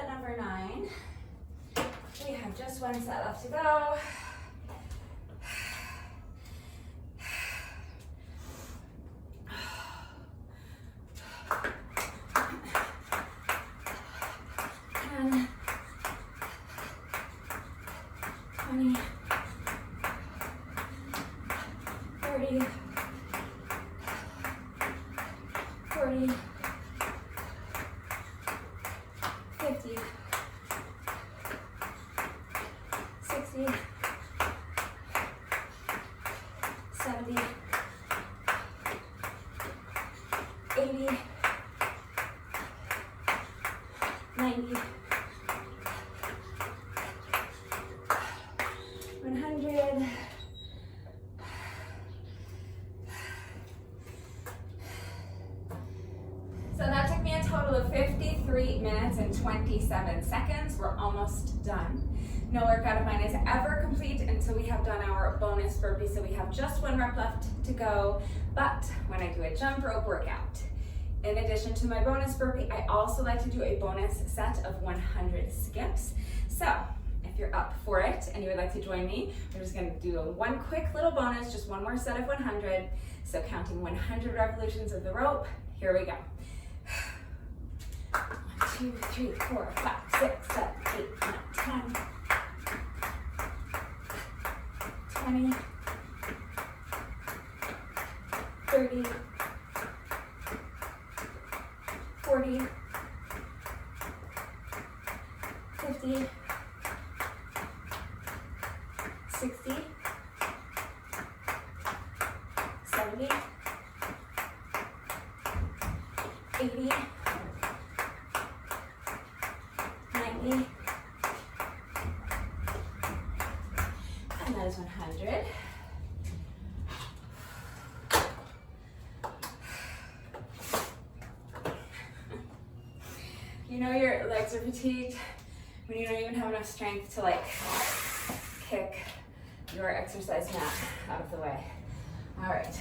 Number 9. We have just 1 set left to go. And 20, 30, 40, 50, 60, 70, 80, 90, 100. So that took me a total of 53 minutes and 27 seconds. We're almost done. No workout of mine is ever complete until we have done our bonus burpee. So we have just 1 rep left to go. But when I do a jump rope workout, in addition to my bonus burpee, I also like to do a bonus set of 100 skips. So if you're up for it and you would like to join me, we're just gonna do one quick little bonus, just one more set of 100. So counting 100 revolutions of the rope, here we go. 1, 2, 3, 4, 5, 6, 7, 8, 9, 10, 20, 30, 40, 50, 60, 70, 80, 90, and that is 100. You know your legs are fatigued when you don't even have enough strength to like kick your exercise mat out of the way. All right.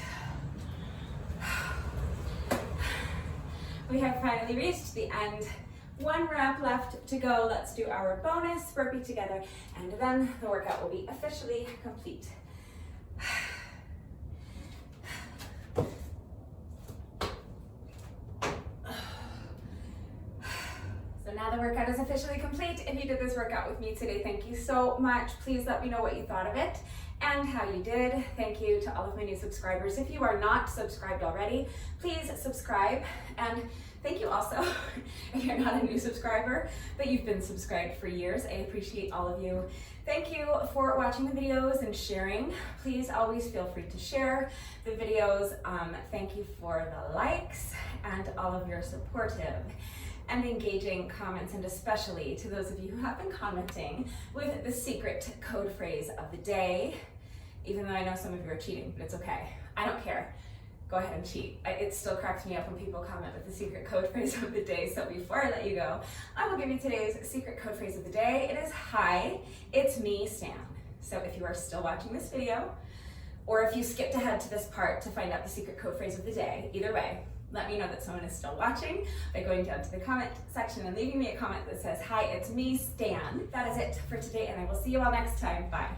We have finally reached the end. One rep left to go. Let's do our bonus burpee together, and then the workout will be officially complete. So now the workout is officially complete. If you did this workout with me today, thank you so much. Please let me know what you thought of it and how you did. Thank you to all of my new subscribers. If you are not subscribed already, please subscribe. And thank you also if you're not a new subscriber, but you've been subscribed for years. I appreciate all of you. Thank you for watching the videos and sharing. Please always feel free to share the videos. Thank you for the likes and all of your supportive and engaging comments, and especially to those of you who have been commenting with the secret code phrase of the day. Even though I know some of you are cheating, but it's okay. I don't care. Go ahead and cheat. It still cracks me up when people comment with the secret code phrase of the day. So before I let you go, I will give you today's secret code phrase of the day. It is, hi, it's me, Stan. So if you are still watching this video, or if you skipped ahead to this part to find out the secret code phrase of the day, either way, let me know that someone is still watching by going down to the comment section and leaving me a comment that says, hi, it's me, Stan. That is it for today, and I will see you all next time. Bye.